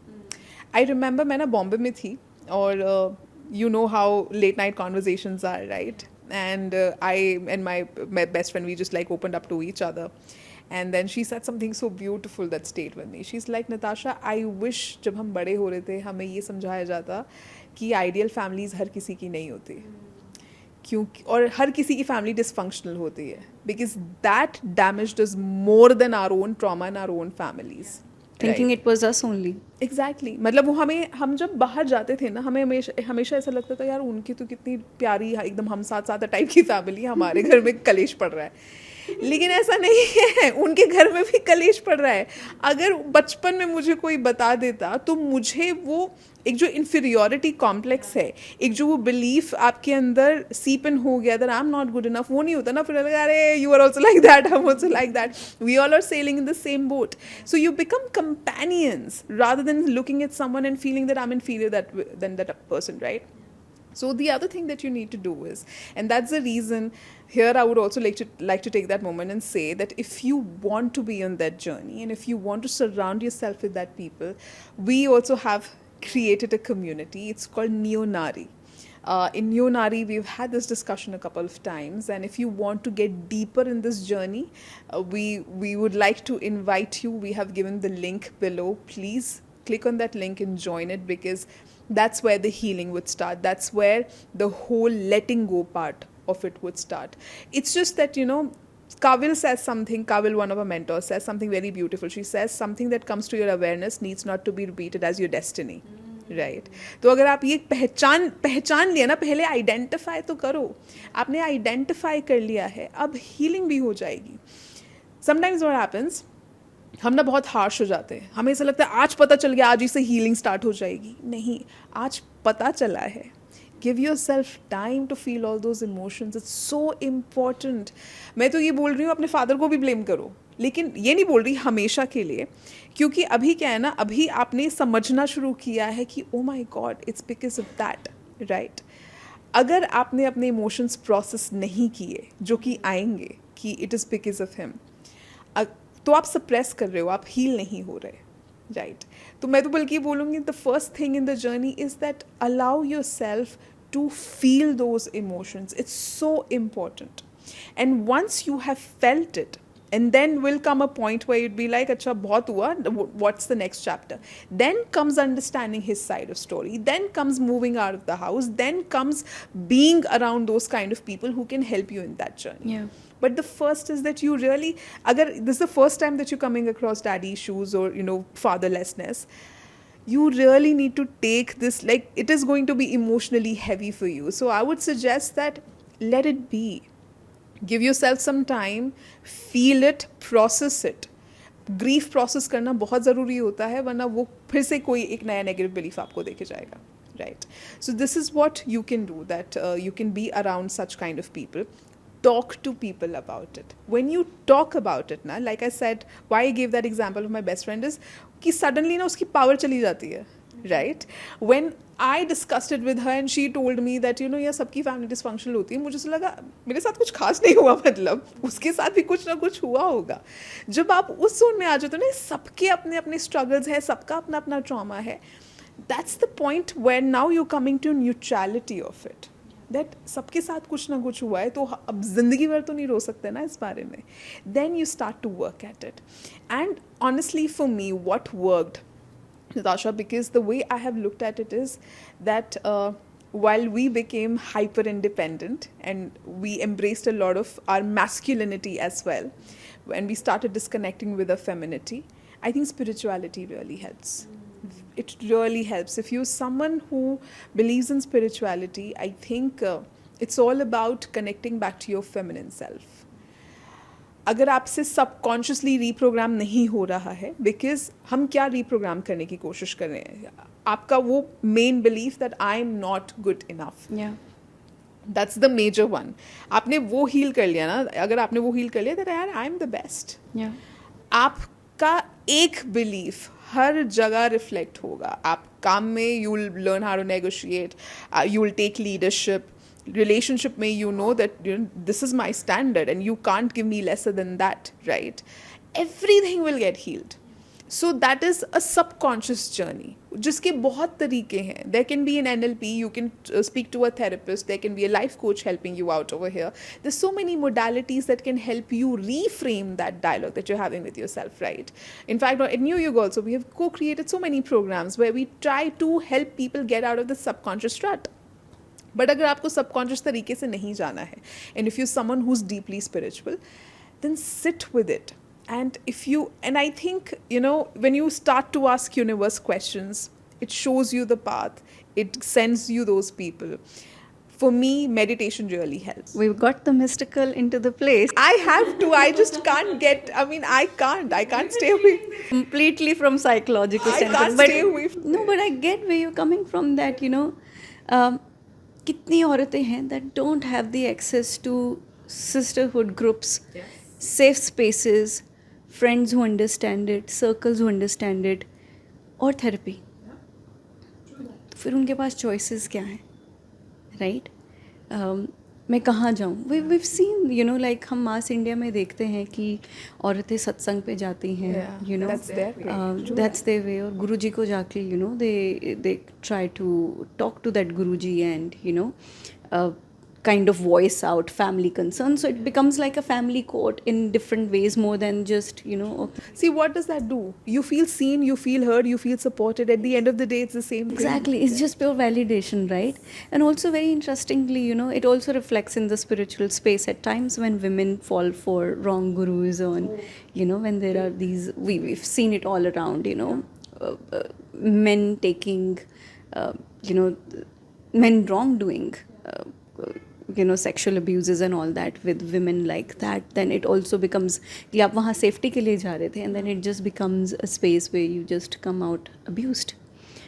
I remember मैं ना बॉम्बे में थी और you know how late night conversations are, right? And I and my best friend, we just like opened up to each other. And then she said something so beautiful that stayed with me. She's like, Natasha, I wish जब हम बड़े हो रहे थे हमें ये समझाया जाता कि आइडियल फैमिलीज हर किसी की नहीं होती, क्योंकि और हर किसी की फैमिली डिसफंक्शनल होती है, because that damaged us more than our own trauma in our own families. Thinking it was us only. Exactly. मतलब वो हम जब बाहर जाते थे ना, हमें हमेशा ऐसा लगता था यार उनकी तो कितनी प्यारी एकदम हम साथ साथ टाइप की फैमिली, हमारे घर में कलेश पड़ रहा है. लेकिन ऐसा नहीं है, उनके घर में भी कलेश पड़ रहा है. अगर बचपन में मुझे कोई बता देता तो मुझे वो एक जो इन्फीरियोरिटी कॉम्प्लेक्स है, एक जो वो बिलीफ आपके अंदर सीप इन हो गया that I am not good enough, वो नहीं होता ना. फिर अरे you are also like that, I am also like that, we all are sailing in the same boat. So you become companions rather than looking at someone and feeling that I'm inferior than that person, right? So the other thing that you need to do is, and that's the reason here I would also like to take that moment and say that if you want to be on that journey and if you want to surround yourself with that people, we also have created a community. It's called Neonari. In Neonari, we've had this discussion a couple of times, and if you want to get deeper in this journey, we would like to invite you. We have given the link below. Please click on that link and join it, because that's where the healing would start. That's where the whole letting go part of it would start. It's just that, you know, Kavil says something, Kavil, one of our mentors, says something very beautiful. She says something that comes to your awareness needs not to be repeated as your destiny. Right. तो अगर आप ये पहचान लिया ना, पहले identify तो करो. आपने आइडेंटिफाई कर लिया है, अब हीलिंग भी हो जाएगी. समटाइम्स व्हाट हैपेंस, हम ना बहुत हार्श हो जाते हैं. हमें ऐसा लगता है आज पता चल गया, आज ही से हीलिंग स्टार्ट हो जाएगी. नहीं, आज पता चला है. Give yourself time to feel all those emotions. It's so important. मैं तो ये बोल रही हूँ अपने फादर को भी ब्लेम करो, लेकिन ये नहीं बोल रही हमेशा के लिए, क्योंकि अभी क्या है ना, अभी आपने समझना शुरू किया है कि oh my God it's because of that, right. अगर आपने अपने इमोशंस प्रोसेस नहीं किए जो कि आएंगे कि it is because of him, तो आप सप्रेस कर रहे हो, आप हील नहीं हो रहे, राइट. तो मैं तो बल्कि बोलूँगी the first thing in the journey is that allow your self to feel those emotions. It's so important. And once you have felt it, and then will come a point where you'd be like, acha bahut hua, what's the next chapter? Then comes understanding his side of story, then comes moving out of the house, then comes being around those kind of people who can help you in that journey. Yeah. But the first is that you really, agar this is the first time that you're coming across daddy issues or, you know, fatherlessness, you really need to take this, like, it is going to be emotionally heavy for you. So I would suggest that let it be. Give yourself some time, feel it, process it. Grief process करना बहुत ज़रूरी होता है, वरना वो फिर से कोई एक नया negative belief आपको देके जाएगा, right? So this is what you can do, that you can be around such kind of people. talk to people about it. When you talk about it ना, like I said, why I gave that example of my best friend is कि suddenly ना उसकी power चली जाती है, right? When I discussed it with her and she told me that you know ये सबकी family dysfunctional होती है, मुझे ऐसा लगा मेरे साथ कुछ खास नहीं हुआ, मतलब उसके साथ भी कुछ ना कुछ हुआ होगा. जब आप उस जोन में आ जाते हो ना, सबके अपने अपने struggles है, सबका अपना अपना trauma है. That's the point where now you're coming to neutrality of it. That सबके साथ कुछ ना कुछ हुआ है, तो अब जिंदगी भर तो नहीं रो सकते ना इस बारे में. Then you start to work at it. And honestly for me, what worked, Natasha, because the way I have looked at it is that while we became hyper independent and we embraced a lot of our masculinity as well, when we started disconnecting with our femininity, I think spirituality really helps. It really helps. If you're someone who believes in spirituality, I think it's all about connecting back to your feminine self. अगर आपसे subconsciously reprogram नहीं हो रहा है, because हम क्या reprogram करने की कोशिश कर रहे हैं, आपका वो main belief that I am not good enough, that's the major one. आपने वो हील कर लिया ना, अगर आपने वो हील कर लिया दैट यार आई एम द बेस्ट, आपका एक बिलीफ हर जगह रिफ्लेक्ट होगा. आप काम में you will learn how to negotiate, you will take leadership. Relationship may you know that you know, this is my standard and you can't give me lesser than that, right? Everything will get healed. So that is a subconscious journey जिसके बहुत तरीके हैं. There can be an NLP, you can speak to a therapist, there can be a life coach helping you out over here. There's so many modalities that can help you reframe that dialogue that you're having with yourself, right? In fact, at New York also, we have co-created so many programs where we try to help people get out of the subconscious rut. बट अगर आपको subconscious तरीके से नहीं जाना है, and if you someone who is deeply spiritual, then sit with it. And if you, and I think you know when you start to ask universe questions, it shows you the path, it sends you those people. For me, meditation really helps. We've got the mystical into the place. I have to. I just can't get. I mean, I can't stay away. Completely from psychological I standpoint. can't stay away. No, but I get where you're coming from. That you know, कितनी औरतें हैं that don't have the access to sisterhood groups, safe spaces, friends who understand it, circles who understand it, और therapy. तो फिर उनके पास choices क्या हैं, right? मैं कहाँ जाऊँ? We've seen, you know, like हम मास इंडिया में देखते हैं कि औरतें सत्संग पे जाती हैं, you know, that's their way. और गुरुजी को जाके, you know, they try to talk to that guruji and, you know, kind of voice out family concerns. So it becomes like a family court in different ways more than just, you know. Okay. See, what does that do? You feel seen, you feel heard, you feel supported. At the end of the day, it's the same thing. Exactly. It's just pure validation, right? And also very interestingly, you know, it also reflects in the spiritual space at times when women fall for wrong gurus on, you know, when there are these, we've seen it all around, you know, men taking, you know, men wrongdoing, you know, sexual abuses and all that with women like that, then it also becomes कि आप वहाँ safety के लिए जा रहे थे, and then it just becomes a space where you just come out abused.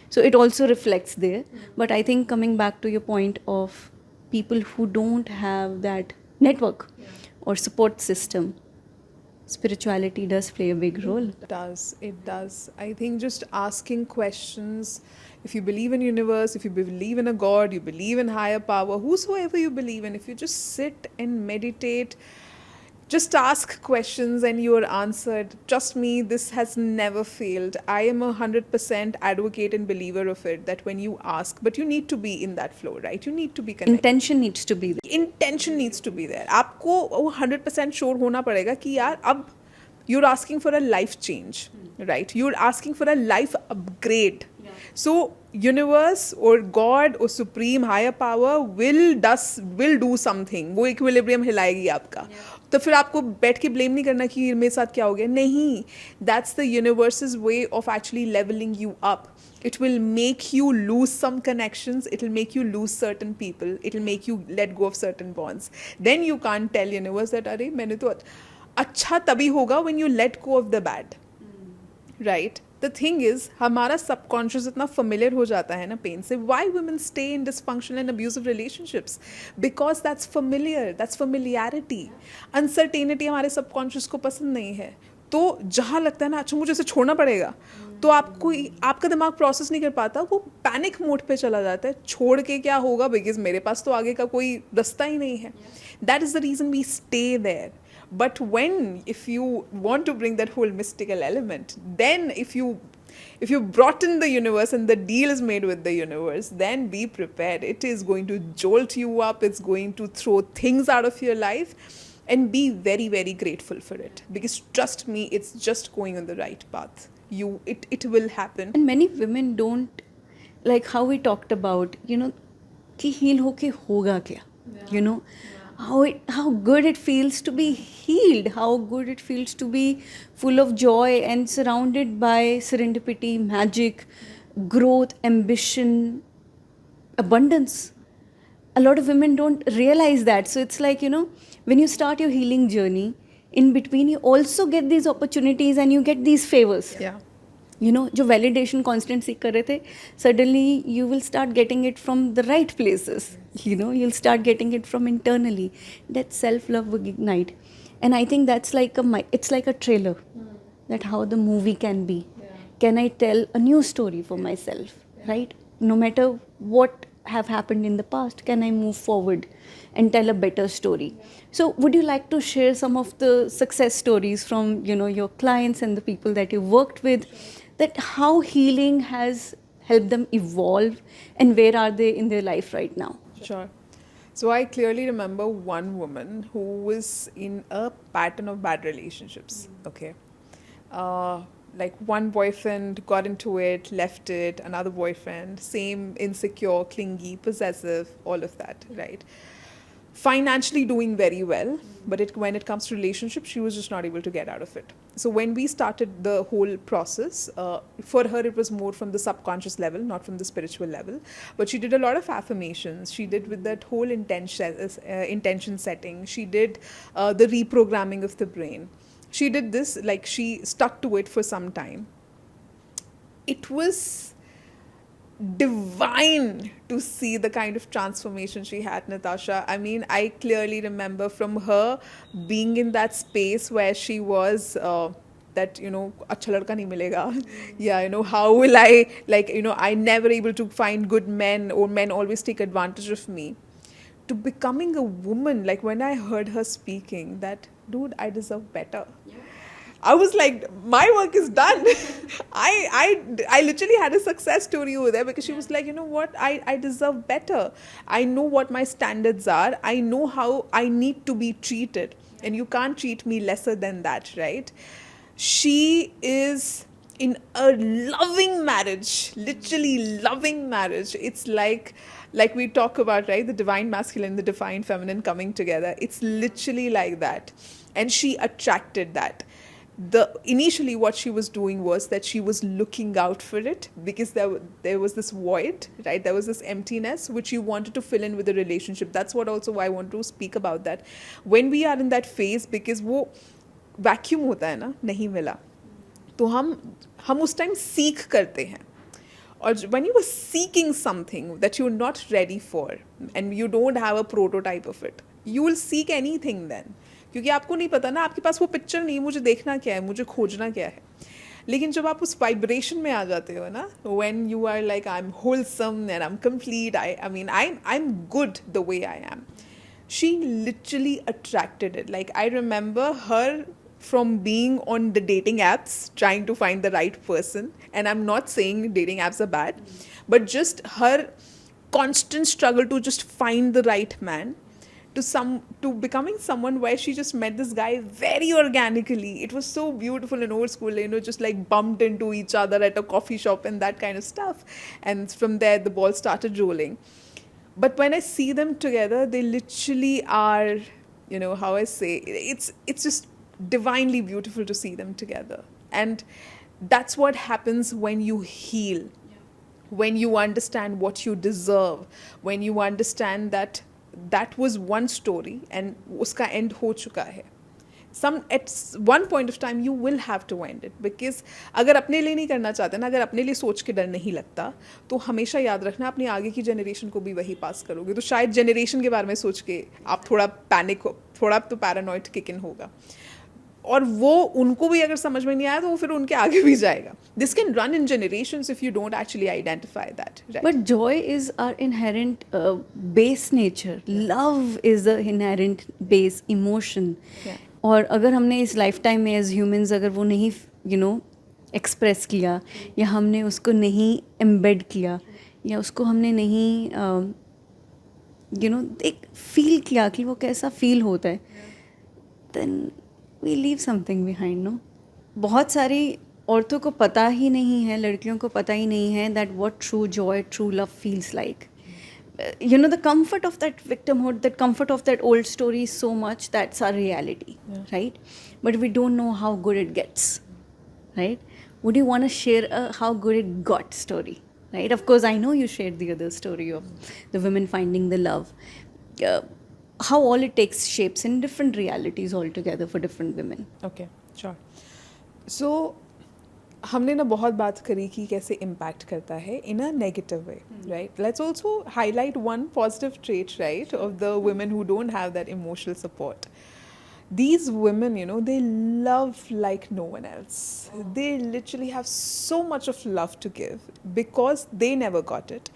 So it also reflects there. But I think coming back to your point of people who don't have that network or support system, spirituality does play a big role. It does. I think just asking questions. If you believe in universe, if you believe in a God, you believe in higher power, whosoever you believe in, if you just sit and meditate, just ask questions and you are answered. Trust me, this has never failed. I am 100% advocate and believer of it, that when you ask, but you need to be in that flow, right? You need to be connected. Intention needs to be there. Intention needs to be there. आपको 100% sure होना पड़ेगा कि यार अब you're asking for a life change, right? You're asking for a life upgrade. So universe or God or supreme higher power will do something. वो equilibrium हिलाएगी आपका. तो फिर आपको बैठ के blame नहीं करना कि मेरे साथ क्या हो गया. नहीं, that's the universe's way of actually leveling you up. It will make you lose some connections. It will make you lose certain people. It will make you let go of certain bonds. Then you can't tell universe that अरे मैंने तो अच्छा तभी होगा when you let go of the bad. Right? the thing is, हमारा subconscious इतना familiar हो जाता है ना pain से. Why women stay in dysfunctional and abusive relationships? Because that's familiar, that's familiarity. Uncertainty हमारे subconscious को पसंद नहीं है. तो जहाँ लगता है ना अच्छा मुझे इसे छोड़ना पड़ेगा, तो आपको आपका दिमाग प्रोसेस नहीं कर पाता, वो पैनिक मोड पे चला जाता है. छोड़ के क्या होगा, बिकॉज मेरे पास तो आगे का कोई रास्ता ही नहीं है. That is the reason we stay there. But when, if you want to bring that whole mystical element, then if you brought in the universe and the deal is made with the universe, then be prepared. It is going to jolt you up. It's going to throw things out of your life, and be very, very grateful for it. Because trust me, it's just going on the right path. It will happen. And many women don't, like how we talked about, कि heal होके होगा क्या, how good it feels to be healed, how good it feels to be full of joy and surrounded by serendipity, magic, growth, ambition, abundance. A lot of women don't realize that. So it's like, when you start your healing journey, in between you also get these opportunities and you get these favors. Yeah. जो validation constant seek कर रहे थे, suddenly you will start getting it from the right places. You'll start getting it from internally. That self-love will ignite. And I think that's like it's like a trailer, that how the movie can be. Can I tell a new story for myself, right? No matter what have happened in the past, can I move forward and tell a better story? So would you like to share some of the success stories from your clients and the people that you worked with, that how healing has helped them evolve, and where are they in their life right now? Sure. So I clearly remember one woman who was in a pattern of bad relationships. Okay. Like one boyfriend got into it, left it, another boyfriend, same, insecure, clingy, possessive, all of that, right? Financially doing very well, but when it comes to relationships, she was just not able to get out of it. So when we started the whole process, for her it was more from the subconscious level, not from the spiritual level. But she did a lot of affirmations. She did with that whole intention setting. She did the reprogramming of the brain. She did this, like she stuck to it for some time. It was divine to see the kind of transformation she had, Natasha. I mean, I clearly remember from her being in that space where she was that, acha ladka nahi milega. Yeah, how will I, I never able to find good men, or men always take advantage of me. To becoming a woman, like when I heard her speaking, that, dude, I deserve better. I was like, my work is done. I literally had a success story over there, because she was like, you know what, I deserve better. I know what my standards are. I know how I need to be treated. And you can't treat me lesser than that, right? She is in a loving marriage, literally loving marriage. It's like we talk about, right, the divine masculine, the divine feminine coming together. It's literally like that. And she attracted that. Initially what she was doing was that she was looking out for it, because there was this void, right? There was this emptiness which you wanted to fill in with a relationship. That's what also I want to speak about, that when we are in that phase, because वो vacuum होता है ना, नहीं मिला, तो हम उस time seek करते हैं. Or when you were seeking something that you're not ready for, and you don't have a prototype of it, you will seek anything then. क्योंकि आपको नहीं पता ना, आपके पास वो पिक्चर नहीं, मुझे देखना क्या है, मुझे खोजना क्या है. लेकिन जब आप उस वाइब्रेशन में आ जाते हो ना, when you are like, I'm wholesome and I'm complete, I mean I'm good the way I am. She literally attracted it. Like I remember her from being on the dating apps trying to find the right person, and I'm not saying dating apps are bad, but just her constant struggle to just find the right man, to becoming someone where she just met this guy very organically. It was so beautiful and old school, just like bumped into each other at a coffee shop and that kind of stuff. And from there, the ball started rolling. But when I see them together, they literally are, how I say, it's just divinely beautiful to see them together. And that's what happens when you heal, when you understand what you deserve, when you understand that was one story and uska end ho chuka hai. at one point of time you will have to end it, because अगर अपने लिए नहीं करना चाहते ना, अगर अपने लिए सोच के डर नहीं लगता, तो हमेशा याद रखना अपनी आगे की जनरेशन को भी वही पास करोगे, तो शायद जनरेशन के बारे में सोच के आप थोड़ा थोड़ा तो पैरानॉइड किक इन होगा, और वो उनको भी अगर समझ में नहीं आया तो वो फिर उनके आगे भी जाएगा. This can run in generations if you don't actually identify that, right? But joy is our inherent base nature. Love is the inherent base emotion. Yeah. और अगर हमने इस लाइफ टाइम में एज ह्यूमंस अगर वो नहीं एक्सप्रेस किया, या हमने उसको नहीं एम्बेड किया, या उसको हमने नहीं एक फील किया कि वो कैसा फील होता है, then we leave something behind. No, बहुत सारी औरतों को पता ही नहीं है, लड़कियों को पता ही नहीं है that what true Joy, true love feels like. The comfort of that victimhood, that comfort of that old story is so much, that's our reality. Yeah. Right? But we don't know how good it gets, right? Would you want to share a how good it got story, right? Of course, I know you shared the other story of the women finding the love. How all it takes shapes in different realities altogether for different women. Okay, sure. So हमने ना बहुत बात करी कि कैसे impact करता है in a negative way, right? Let's also highlight one positive trait, right, of the women who don't have that emotional support. These women, they love like no one else. They literally have so much of love to give because they never got it.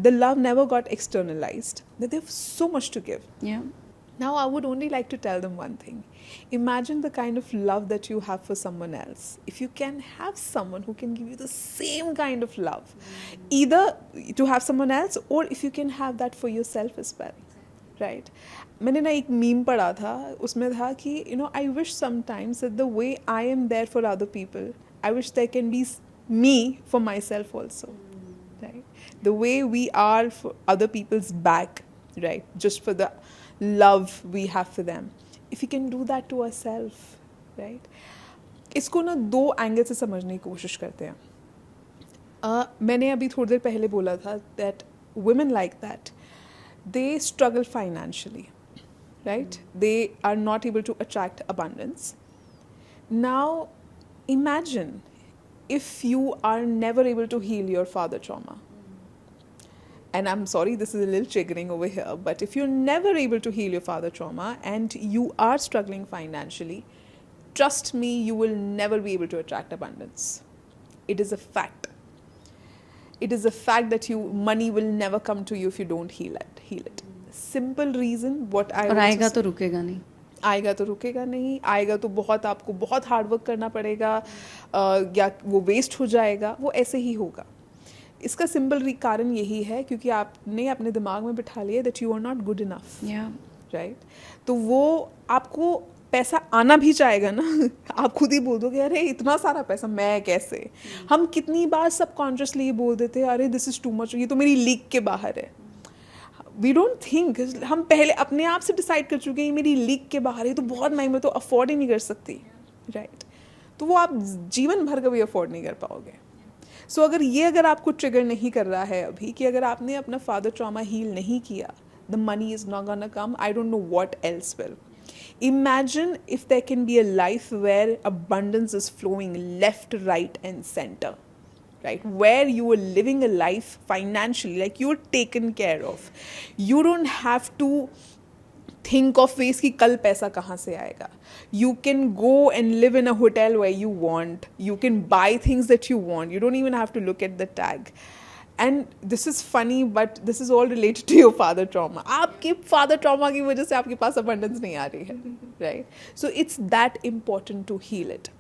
The love never got externalized. That they have so much to give. Yeah. Now, I would only like to tell them one thing. Imagine the kind of love that you have for someone else. If you can have someone who can give you the same kind of love, either to have someone else or if you can have that for yourself as well, right? मैंने ना एक meme पढ़ा था, उसमें था कि I wish sometimes that the way I am there for other people, I wish there can be me for myself also, right? The way we are for other people's back, right? Just for the love we have for them. If we can do that to ourselves, right? इसको ना 2 angle से समझने की कोशिश करते हैं. मैंने अभी थोड़ी देर पहले बोला था that women like that, they struggle financially, right? They are not able to attract abundance. Now, imagine if you are never able to heal your father trauma. And I'm sorry, this is a little triggering over here, but if you're never able to heal your father trauma and you are struggling financially, trust me, you will never be able to attract abundance. It is a fact. It is a fact that money will never come to you if you don't heal it. Simple reason, what I और आएगा तो रुकेगा नहीं. आएगा तो रुकेगा नहीं, आएगा तो आपको बहुत हार्ड वर्क करना पड़ेगा, या वो वेस्ट हो जाएगा, वो ऐसे ही होगा. इसका सिंपल कारण यही है क्योंकि आपने अपने दिमाग में बिठा लिया that you are not good enough, right? तो वो आपको पैसा आना भी चाहेगा ना. आप खुद ही बोल दोगे अरे इतना सारा पैसा मैं कैसे. हम कितनी बार सबकॉन्शियसली ये बोल देते हैं अरे दिस इज़ टू मच, ये तो मेरी लीग के बाहर है. वी डोंट थिंक, हम पहले अपने आप से डिसाइड कर चुके हैं ये मेरी लीग के बाहर है, तो बहुत महंगी, मैं तो अफोर्ड ही नहीं कर सकती, राइट? तो वो आप जीवन भर कभी अफोर्ड नहीं कर पाओगे. सो अगर आपको ट्रिगर नहीं कर रहा है अभी कि अगर आपने अपना फादर ट्रॉमा हील नहीं किया, the money is not gonna come, I don't know what else will. Imagine if there can be a life where abundance is flowing left, right, and center, right? Where you are living a life financially, like you're taken care of. You don't have to think of ways कि कल पैसा कहाँ से आएगा. You can go and live in a hotel where you want. You can buy things that you want. You don't even have to look at the tag. And this is funny, but this is all related to your father trauma. आपके father trauma की वजह से आपके पास abundance नहीं आ रही है, right? So it's that important to heal it.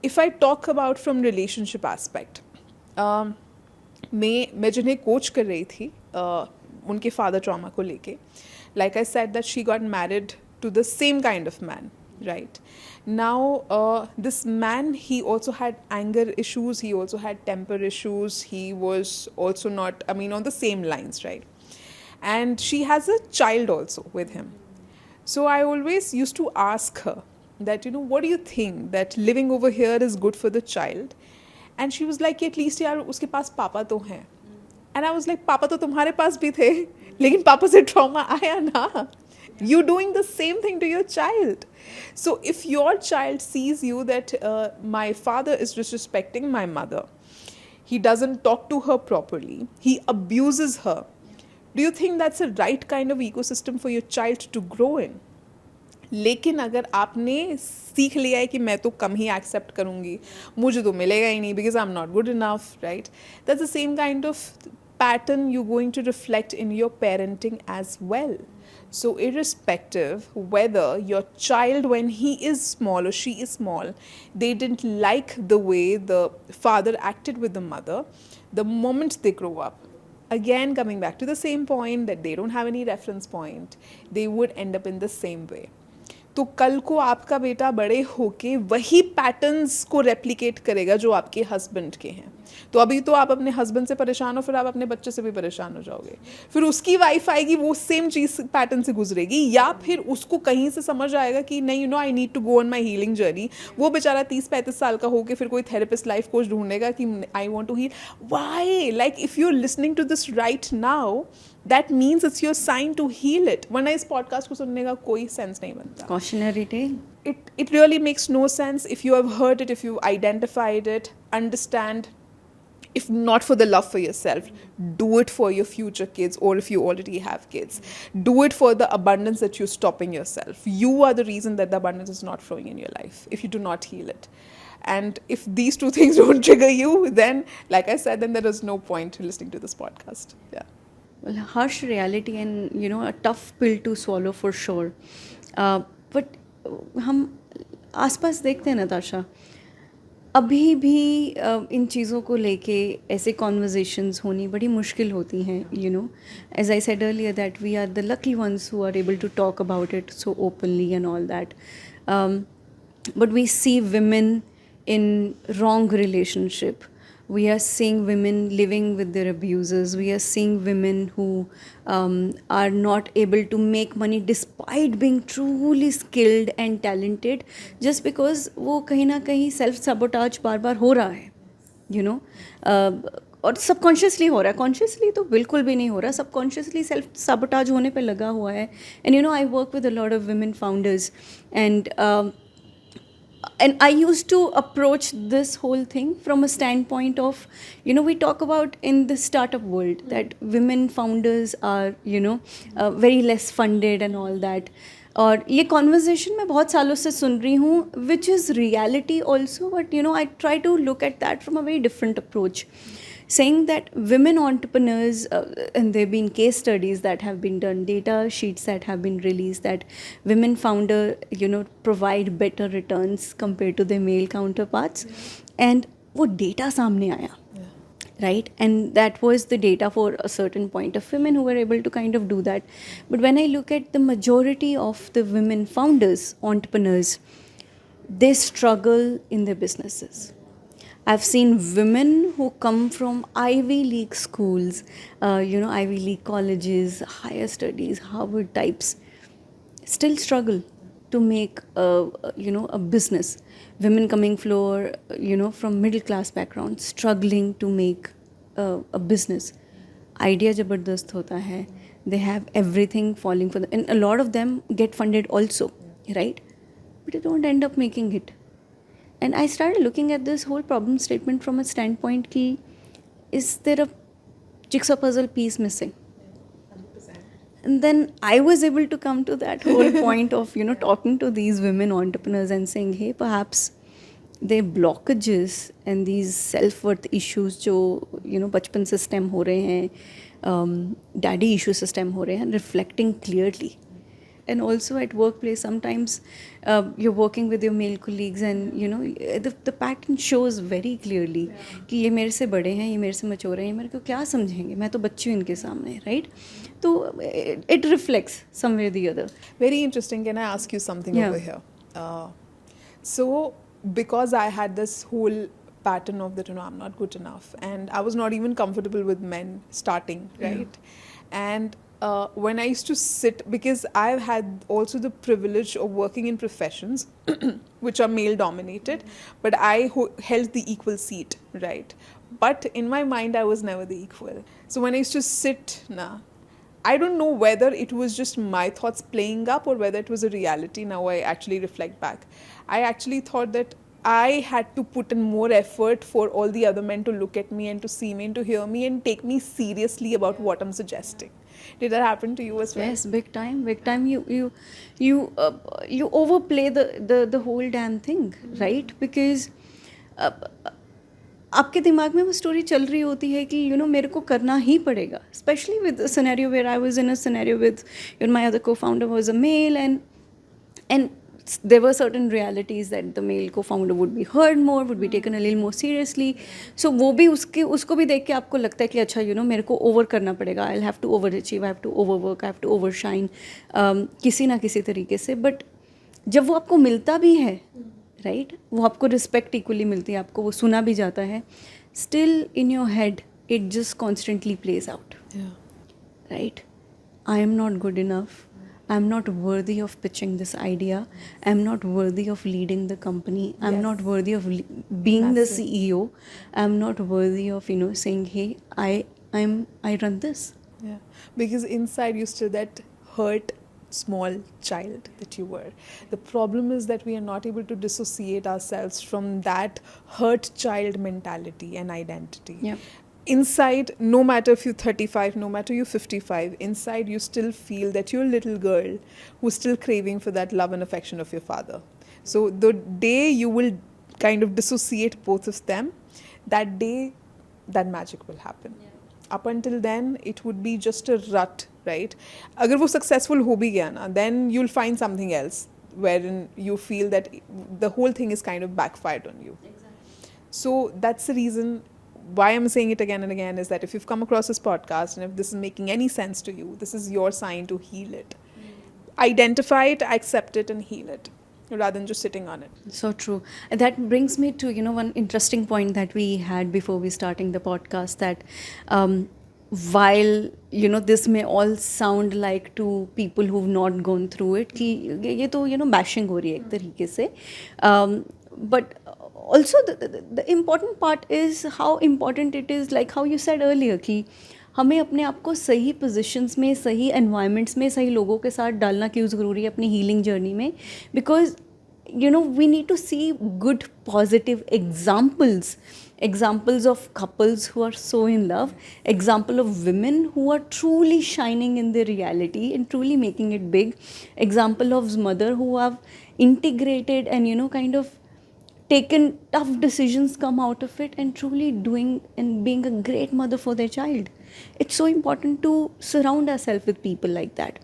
If I talk about from relationship aspect, मैं जिन्हें कोच कर रही थी उनके father trauma को लेके, like I said that she got married to the same kind of man, right? Now, this man, he also had anger issues, he also had temper issues, he was also not, on the same lines, right? And she has a child also with him. So I always used to ask her that, what do you think that living over here is good for the child? And she was like, at least यार उसके पास पापा तो हैं. And I was like, पापा तो तुम्हारे पास भी थे, लेकिन पापा से trauma आया ना. You're doing the same thing to your child. So if your child sees you that my father is disrespecting my mother, he doesn't talk to her properly, he abuses her, do you think that's a right kind of ecosystem for your child to grow in? लेकिन अगर आपने सीख लिया है कि मैं तो कम ही accept करूँगी, मुझे तो मिलेगा ही नहीं because I am not good enough, right? That's the same kind of pattern you're going to reflect in your parenting as well. So irrespective whether your child, when he is small or she is small, they didn't like the way the father acted with the mother, the moment they grow up, again coming back to the same point that they don't have any reference point, they would end up in the same way. तो कल को आपका बेटा बड़े होके वही patterns को replicate करेगा जो आपके हस्बैंड के हैं. तो अभी तो आप अपने हस्बैंड से परेशान हो, फिर आप अपने बच्चे से भी परेशान हो जाओगे, फिर उसकी वाइफ आएगी वो सेम चीज़ पैटर्न से गुजरेगी, या फिर उसको कहीं से समझ आएगा कि नहीं you know I need to go on my healing journey. वो बेचारा 30-35 साल का होके फिर कोई थेरेपिस्ट लाइफ कोच ढूंढेगा कि I want to heal. Why? Like if you are listening to this right now, that means it's your sign to heal it. वरना इस पॉडकास्ट को सुनने का कोई सेंस नहीं बनता. Cautionary tale. It really makes no sense. If you have heard it, if you identified it, understand, if not for the love for yourself, do it for your future kids, or if you already have kids, do it for the abundance that you're stopping yourself. You are the reason that the abundance is not flowing in your life if you do not heal it. And if these two things don't trigger you, then like I said, then there is no point to listening to this podcast. Yeah. Well, harsh reality and a tough pill to swallow for sure. But हम आसपास देखते हैं नताशा, अभी भी इन चीज़ों को लेके ऐसे कॉन्वर्जेशंस होनी बड़ी मुश्किल होती हैं. As I said earlier that we are the lucky ones who are able to talk about it so openly and all that. But we see women in wrong relationship. We are seeing women living with their abusers. We are seeing women who are not able to make money despite being truly skilled and talented, just because वो कहीं ना कहीं self sabotage बार बार हो रहा है, और subconsciously हो रहा है. कॉन्शियसली तो बिल्कुल भी नहीं हो रहा, सबकॉन्शियसली सेल्फ sabotage होने पे लगा हुआ है. And I work with a lot of women founders, and I used to approach this whole thing from a standpoint of, we talk about in the startup world that women founders are, very less funded and all that. और ये conversation मैं बहुत सालों से सुन रही हूँ, which is reality also, but I try to look at that from a very different approach. Saying that women entrepreneurs, and there have been case studies that have been done, data sheets that have been released, that women founder, provide better returns compared to their male counterparts. And वो data सामने आया, right? And that was the data for a certain point of women who were able to kind of do that. But when I look at the majority of the women founders, entrepreneurs, they struggle in their businesses. I've seen women who come from Ivy League schools, Ivy League colleges, higher studies, Harvard types, still struggle to make a business. Women coming from middle class background, struggling to make a business. Idea जबरदस्त होता है. They have everything falling for them, and a lot of them get funded also, right? But they don't end up making it. And I started looking at this whole problem statement from a standpoint ki, is there a jigsaw puzzle piece missing? 100%. And then I was able to come to that whole point of, talking to these women entrepreneurs and saying, hey, perhaps their blockages and these self-worth issues जो, बचपन से stem हो रहे हैं, daddy issue से stem हो रहे हैं, reflecting clearly. And also at workplace, sometimes you're working with your male colleagues and, the pattern shows very clearly कि ये मेरे से बड़े हैं, ये मेरे से mature हैं, ये मेरे को क्या समझेंगे, मैं तो बच्ची हूँ इनके सामने, right? तो it reflects some way or the other. Very interesting. Can I ask you something over here? So because I had this whole pattern of that, I'm not good enough, and I was not even comfortable with men starting, right? And when I used to sit, because I've had also the privilege of working in professions which are male dominated, but I held the equal seat, right? But in my mind, I was never the equal. So when I used to sit, I don't know whether it was just my thoughts playing up or whether it was a reality. Now I actually reflect back. I actually thought that I had to put in more effort for all the other men to look at me and to see me and to hear me and take me seriously about what I'm suggesting. Did that happen to you as well? Yes, big time, big time. You overplay the whole damn thing, right? Because आपके दिमाग में वो story चल रही होती है कि मेरे को करना ही पड़ेगा, specially with scenario where I was in a scenario with my other co-founder was a male and there were certain realities that the male co-founder would be heard more, would be taken a little more seriously. So वो भी उसको भी देख के आपको लगता है कि अच्छा मेरे को ओवर करना पड़ेगा, I'll have to overachieve, I have to overwork, I have to overshine किसी ना किसी तरीके से. बट जब वो आपको मिलता भी है, राइट, वो आपको रिस्पेक्ट इक्वली मिलती है, आपको वो सुना भी जाता है, still in your head it just constantly plays out, right. I am not good enough. I'm not worthy of pitching this idea. I'm not worthy of leading the company. I'm Yes. not worthy of being the Massive. CEO. I'm not worthy of saying, hey, I run this. Yeah, because inside you still that hurt small child that you were. The problem is that we are not able to dissociate ourselves from that hurt child mentality and identity. Yeah. Inside, no matter if you're 35, no matter you're 55, inside you still feel that you're a little girl who's still craving for that love and affection of your father. So the day you will kind of dissociate both of them, that day that magic will happen. Up until then, it would be just a rut, right? Agar wo successful ho bhi gaya na, then you'll find something else wherein you feel that the whole thing is kind of backfired on you. So that's the reason why I'm saying it again and again, is that if you've come across this podcast and if this is making any sense to you, this is your sign to heal it. Identify it, accept it, and heal it, rather than just sitting on it. So true. And that brings me to one interesting point that we had before we starting the podcast, that while this may all sound like to people who've not gone through it कि ये तो bashing हो रही है एक तरीके से, but also the important part is how important it is, like how you said earlier, कि हमें अपने आप को सही पोजीशंस में, सही एनवायरनमेंट्स में, सही लोगों के साथ डालना क्यों ज़रूरी है अपनी हीलिंग जर्नी में. Because we need to see good positive examples of couples who are so in love, example of women who are truly shining in their reality and truly making it big, example of mother who have integrated and kind of taken tough decisions, come out of it and truly doing and being a great mother for their child. It's so important to surround ourselves with people like that.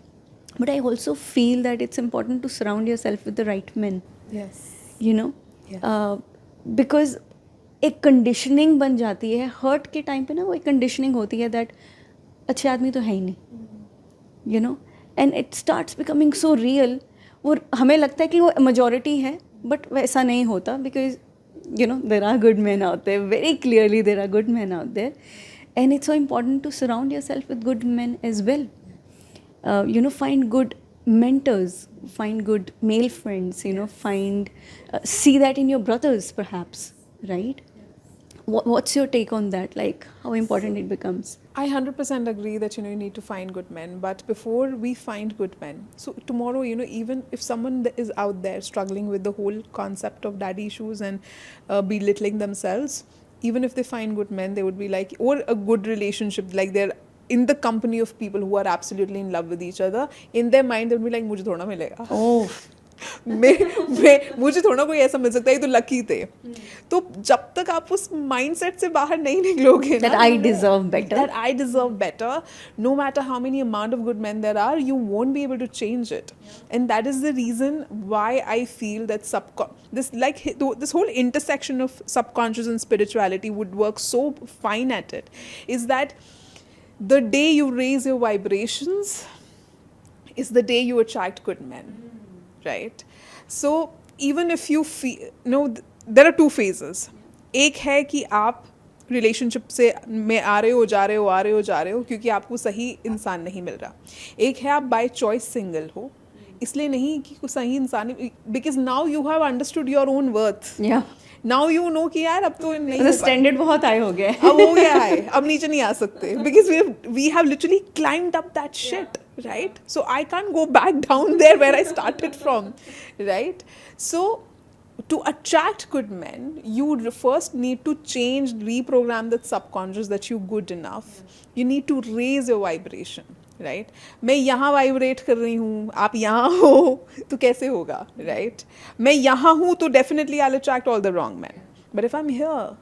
But I also feel that it's important to surround yourself with the right men. Yes. Yeah. Because एक conditioning बन जाती है hurt के time पे ना, वो एक conditioning होती है दैट अच्छे आदमी तो है ही नहीं, and it starts becoming so real. वो हमें लगता है कि वो मेजॉरिटी है, बट वैसा नहीं होता. Because there are good men out there, very clearly there are good men out there, and it's so important to surround yourself with good men as well. Find good mentors, find good male friends, see that in your brothers perhaps, right? What's your take on that? Like how important it becomes? I 100% agree that you need to find good men, but before we find good men, so tomorrow even if someone is out there struggling with the whole concept of daddy issues and belittling themselves, even if they find good men, they would be like, or a good relationship, like they're in the company of people who are absolutely in love with each other, in their mind they would be like, मुझे थोड़ा मिलेगा. मुझे थोड़ा कोई ऐसा मिल सकता है, ये तो लकी थे. तो जब तक आप उस माइंडसेट से बाहर नहीं निकलोगे That I deserve better, no matter how many amount of good men there are, you won't be able to change it. And that is the reason why I feel that this whole intersection of subconscious and spirituality would work so fine at it, is that the day you raise your vibrations is the day you attract good men, right? So even if you feel, there are two phases. एक है कि आप relationship से में आ रहे हो जा रहे हो क्योंकि आपको सही इंसान नहीं मिल रहा. एक है आप बाय चॉइस सिंगल हो, इसलिए नहीं कि कोई सही इंसान, because now you have understood your own worth. Yeah. Now you know कि यार अब तो नहीं The हो पाएगा. standard बहुत high हो गया है. अब हो गया है, अब नीचे नहीं आ सकते, because we have literally climbed up that shit, right? So I can't go back down there where I started from, right? So to attract good men, you first need to change, reprogram that subconscious that you're good enough. You need to raise your vibration, right? मैं यहाँ vibrate कर रही हूँ, आप यहाँ हो तो कैसे होगा, right? मैं यहाँ हूँ तो definitely I'll attract all the wrong men. But if I'm here,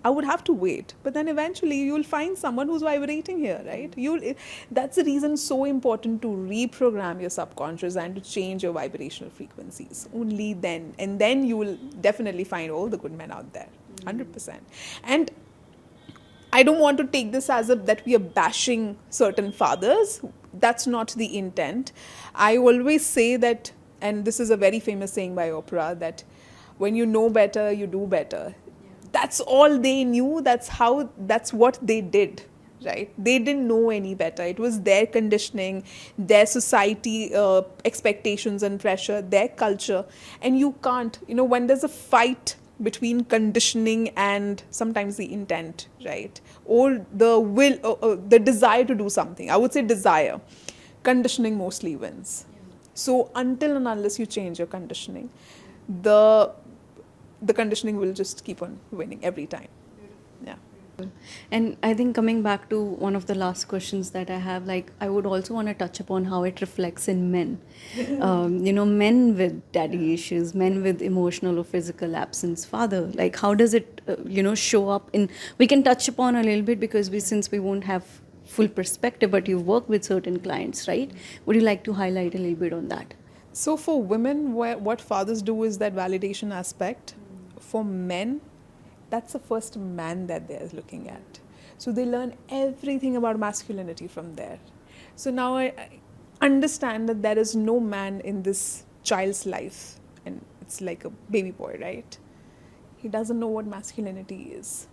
I would have to wait. But then eventually you'll find someone who's vibrating here, right? That's the reason so important to reprogram your subconscious and to change your vibrational frequencies. Only then. And then you will definitely find all the good men out there. 100%. And I don't want to take this as that we are bashing certain fathers. That's not the intent. I always say that, and this is a very famous saying by Oprah, that when you know better, you do better. That's all they knew. That's what they did, right? They didn't know any better. It was their conditioning, their society expectations and pressure, their culture. And you can't, when there's a fight between conditioning and sometimes the intent, right? Or the will, the desire to do something. I would say desire. Conditioning mostly wins. So until and unless you change your conditioning, the conditioning will just keep on winning every time. Yeah. And I think coming back to one of the last questions that I have, like, I would also want to touch upon how it reflects in men. Men with daddy issues, men with emotional or physical absence, father, like, how does it, show up in, we can touch upon a little bit because since we won't have full perspective, but you work with certain clients, right? Would you like to highlight a little bit on that? So for women, what fathers do is that validation aspect. For men, that's the first man that they're looking at. So they learn everything about masculinity from there. So now I understand that there is no man in this child's life, and it's like a baby boy, right? He doesn't know what masculinity is.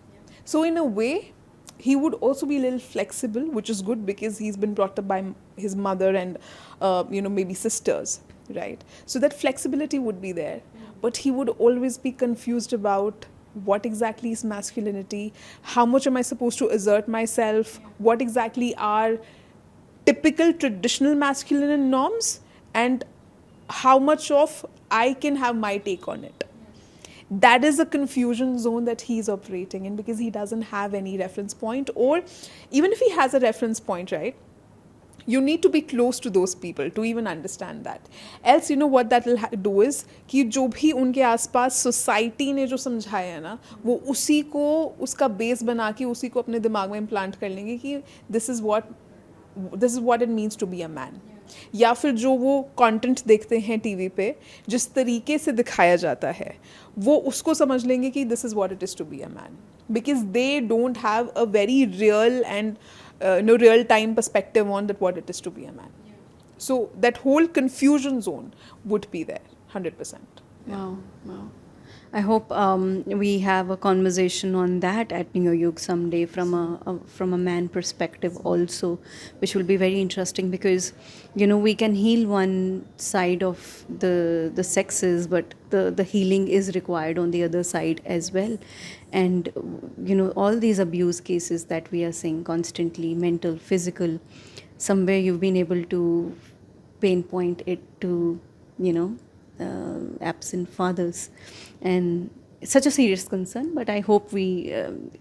So in a way, he would also be a little flexible, which is good because he's been brought up by his mother and maybe sisters, right? So that flexibility would be there. But he would always be confused about what exactly is masculinity, how much am I supposed to assert myself, what exactly are typical traditional masculine norms, and how much of I can have my take on it. That is a confusion zone that he's operating in because he doesn't have any reference point, or even if he has a reference point, right? You need to be close to those people to even understand that. Else, what that will do is कि जो भी उनके आसपास society ने जो समझाया है ना, वो उसी को उसका बेस बना के उसी को अपने दिमाग में इम्प्लांट कर लेंगे कि this is what it means to be a man. या फिर जो वो कंटेंट देखते हैं टीवी पे जिस तरीके से दिखाया जाता है वो उसको समझ लेंगे कि this is what it is to be a man, because they don't have a very real and real time perspective on that what it is to be a man. So that whole confusion zone would be there 100%. Wow. I hope we have a conversation on that at Neo Yug someday from a man perspective also, which will be very interesting because we can heal one side of the sexes, but the healing is required on the other side as well. And all these abuse cases that we are seeing constantly, mental, physical, somewhere you've been able to pinpoint it to absent fathers, and such a serious concern, but I hope we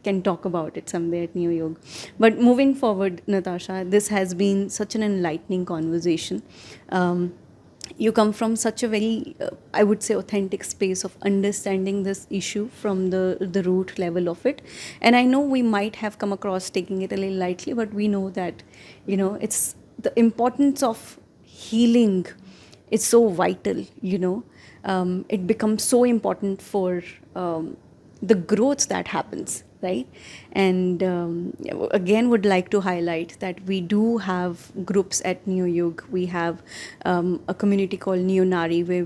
can talk about it someday at Neo Yog. But moving forward, Natasha, this has been such an enlightening conversation. You come from such a very, I would say, authentic space of understanding this issue from the root level of it. And I know we might have come across taking it a little lightly, but we know that, it's the importance of healing. It's so vital, it becomes so important for the growth that happens right? And again, would like to highlight that we do have groups at New Yug. We have a community called Neo Nari, where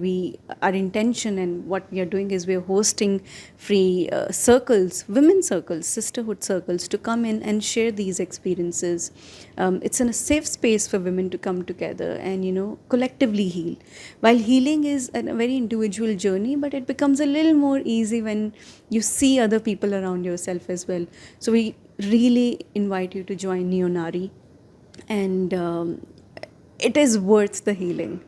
our intention and what we are doing is we are hosting free circles, women circles, sisterhood circles, to come in and share these experiences. It's in a safe space for women to come together and, collectively heal. While healing is a very individual journey, but it becomes a little more easy when you see other people around yourself as well. So we really invite you to join Neonari, and it is worth the healing.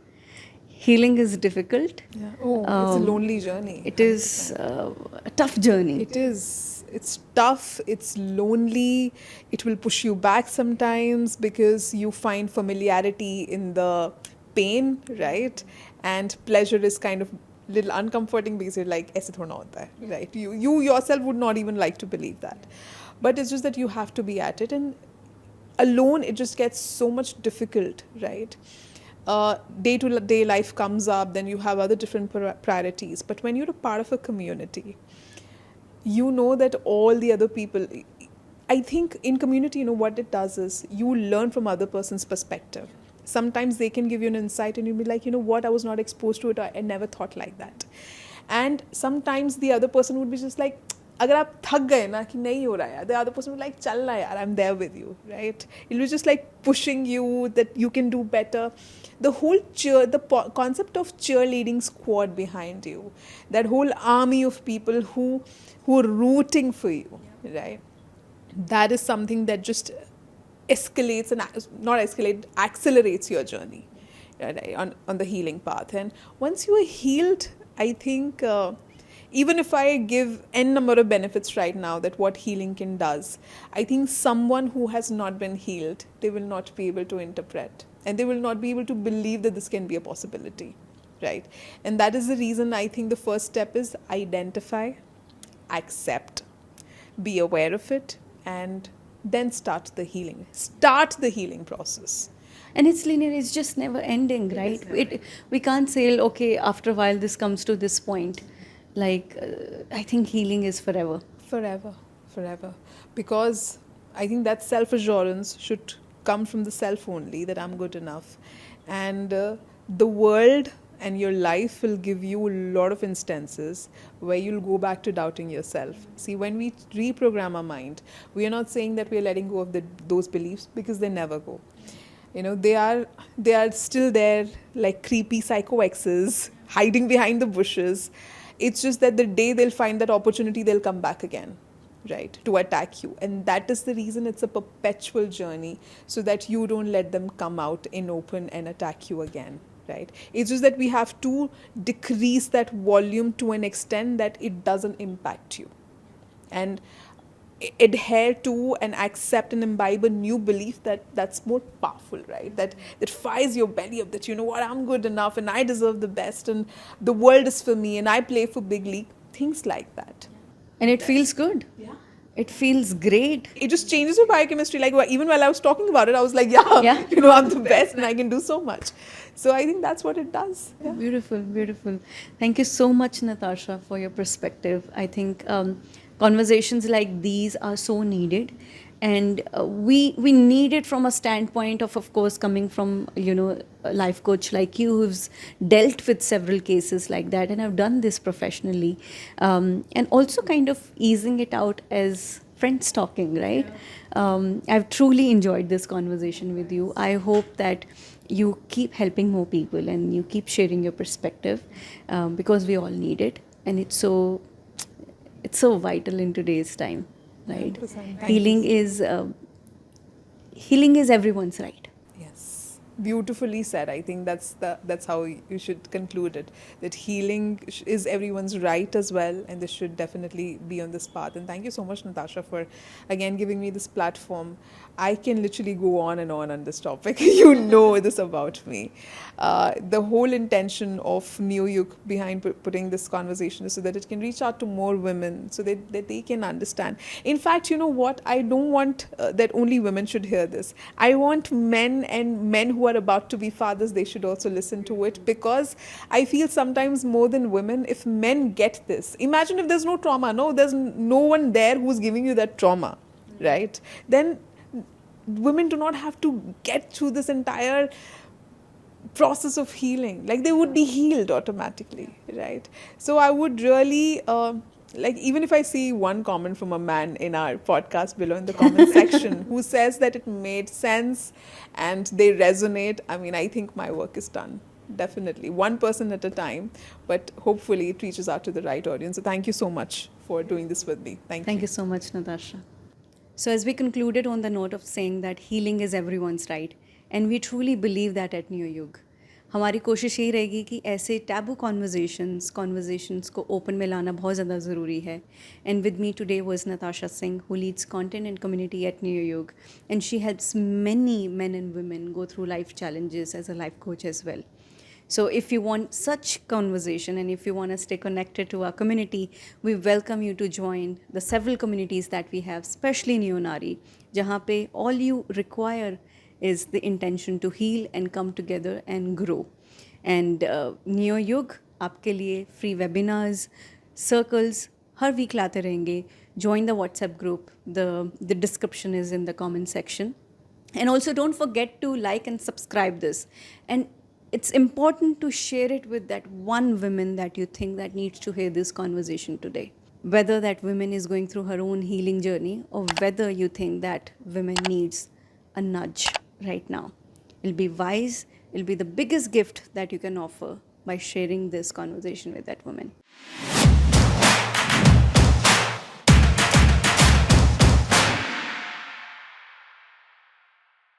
Healing is difficult. Yeah. Oh, it's a lonely journey. It is a tough journey. It is. It's tough. It's lonely. It will push you back sometimes because you find familiarity in the pain, right? And pleasure is kind of little uncomforting because you're like, ऐसे थोड़ा होता है, right? You yourself would not even like to believe that, but it's just that you have to be at it, and alone it just gets so much difficult, right? Day-to-day life comes up, then you have other different priorities. But when you're a part of a community, you know that all the other people, I think in community, what it does is you learn from other person's perspective. Sometimes they can give you an insight and you'll be like, what, I was not exposed to it, I never thought like that. And sometimes the other person would be just like, अगर आप थक गए ना कि नहीं हो रहा है, the other person will like, चल ना यार, I'm there with you, right? It was just like pushing you that you can do better. The whole concept of cheerleading squad behind you, that whole army of people who are rooting for you, right? That is something that just escalates and accelerates your journey, right, on the healing path. And once you are healed, I think even if I give n number of benefits right now that what healing can does, I think someone who has not been healed, they will not be able to interpret, and they will not be able to believe that this can be a possibility, right? And that is the reason I think the first step is identify, accept, be aware of it, and then start the healing process. And it's linear, it's just never ending, right? We can't say, okay, after a while this comes to this point. Like, I think healing is forever. Forever. Because I think that self-assurance should come from the self only, that I'm good enough. And the world and your life will give you a lot of instances where you'll go back to doubting yourself. See, when we reprogram our mind, we are not saying that we are letting go of those beliefs, because they never go. They are still there like creepy psycho exes hiding behind the bushes. It's just that the day they'll find that opportunity, they'll come back again, right, to attack you. And that is the reason it's a perpetual journey, so that you don't let them come out in open and attack you again, right? It's just that we have to decrease that volume to an extent that it doesn't impact you, and adhere to and accept and imbibe a new belief that's more powerful, right? That fires your belly up, that what, I'm good enough and I deserve the best and the world is for me and I play for big league, things like that. And it feels good. Yeah. It feels great. It just changes your biochemistry. Like, even while I was talking about it, I was like, yeah. I'm the best and I can do so much. So I think that's what it does. Yeah. Beautiful. Thank you so much, Natasha, for your perspective. I think conversations like these are so needed, and we need it from a standpoint of course, coming from a life coach like you, who's dealt with several cases like that, and I've done this professionally, and also kind of easing it out as friends talking, right? I've truly enjoyed this conversation with you. I hope that you keep helping more people and you keep sharing your perspective, because we all need it, and it's so vital in today's time, right? 100%. Healing is everyone's right. Yes, beautifully said. I think that's how you should conclude it, that healing is everyone's right as well, and this should definitely be on this path. And thank you so much, Natasha, for again giving me this platform. I can literally go on and on this topic. This about me. The whole intention of New Yug behind putting this conversation is so that it can reach out to more women, so that they can understand. In fact, what? I don't want that only women should hear this. I want men, and men who who are about to be fathers, they should also listen to it, because I feel sometimes more than women, if men get this, imagine if there's no trauma, there's no one there who's giving you that trauma, right? Then women do not have to get through this entire process of healing. Like, they would be healed automatically, right? So I would really like, even if I see one comment from a man in our podcast below in the comment section who says that it made sense and they resonate, I mean, I think my work is done. Definitely, one person at a time, but hopefully it reaches out to the right audience. So thank you so much for doing this with me. Thank you so much, Natasha. So as we concluded on the note of saying that healing is everyone's right, and we truly believe that at Neo Yug, हमारी कोशिश यही रहेगी कि ऐसे taboo conversations को open में लाना बहुत ज़्यादा ज़रूरी है. And with me today was Natasha Singh, who leads content and community at New Yug, and she helps many men and women go through life challenges as a life coach as well. So if you want such conversation and if you want to stay connected to our community, we welcome you to join the several communities that we have, especially Neonari, jahan pe all you require is the intention to heal and come together and grow. And Neo Yug आपके लिए free webinars, circles हर week लाते रहेंगे. Join the WhatsApp group. The description is in the comment section. And also don't forget to like and subscribe this. And it's important to share it with that one woman that you think that needs to hear this conversation today. Whether that woman is going through her own healing journey or whether you think that woman needs a nudge right now. It'll be wise, it'll be the biggest gift that you can offer by sharing this conversation with that woman.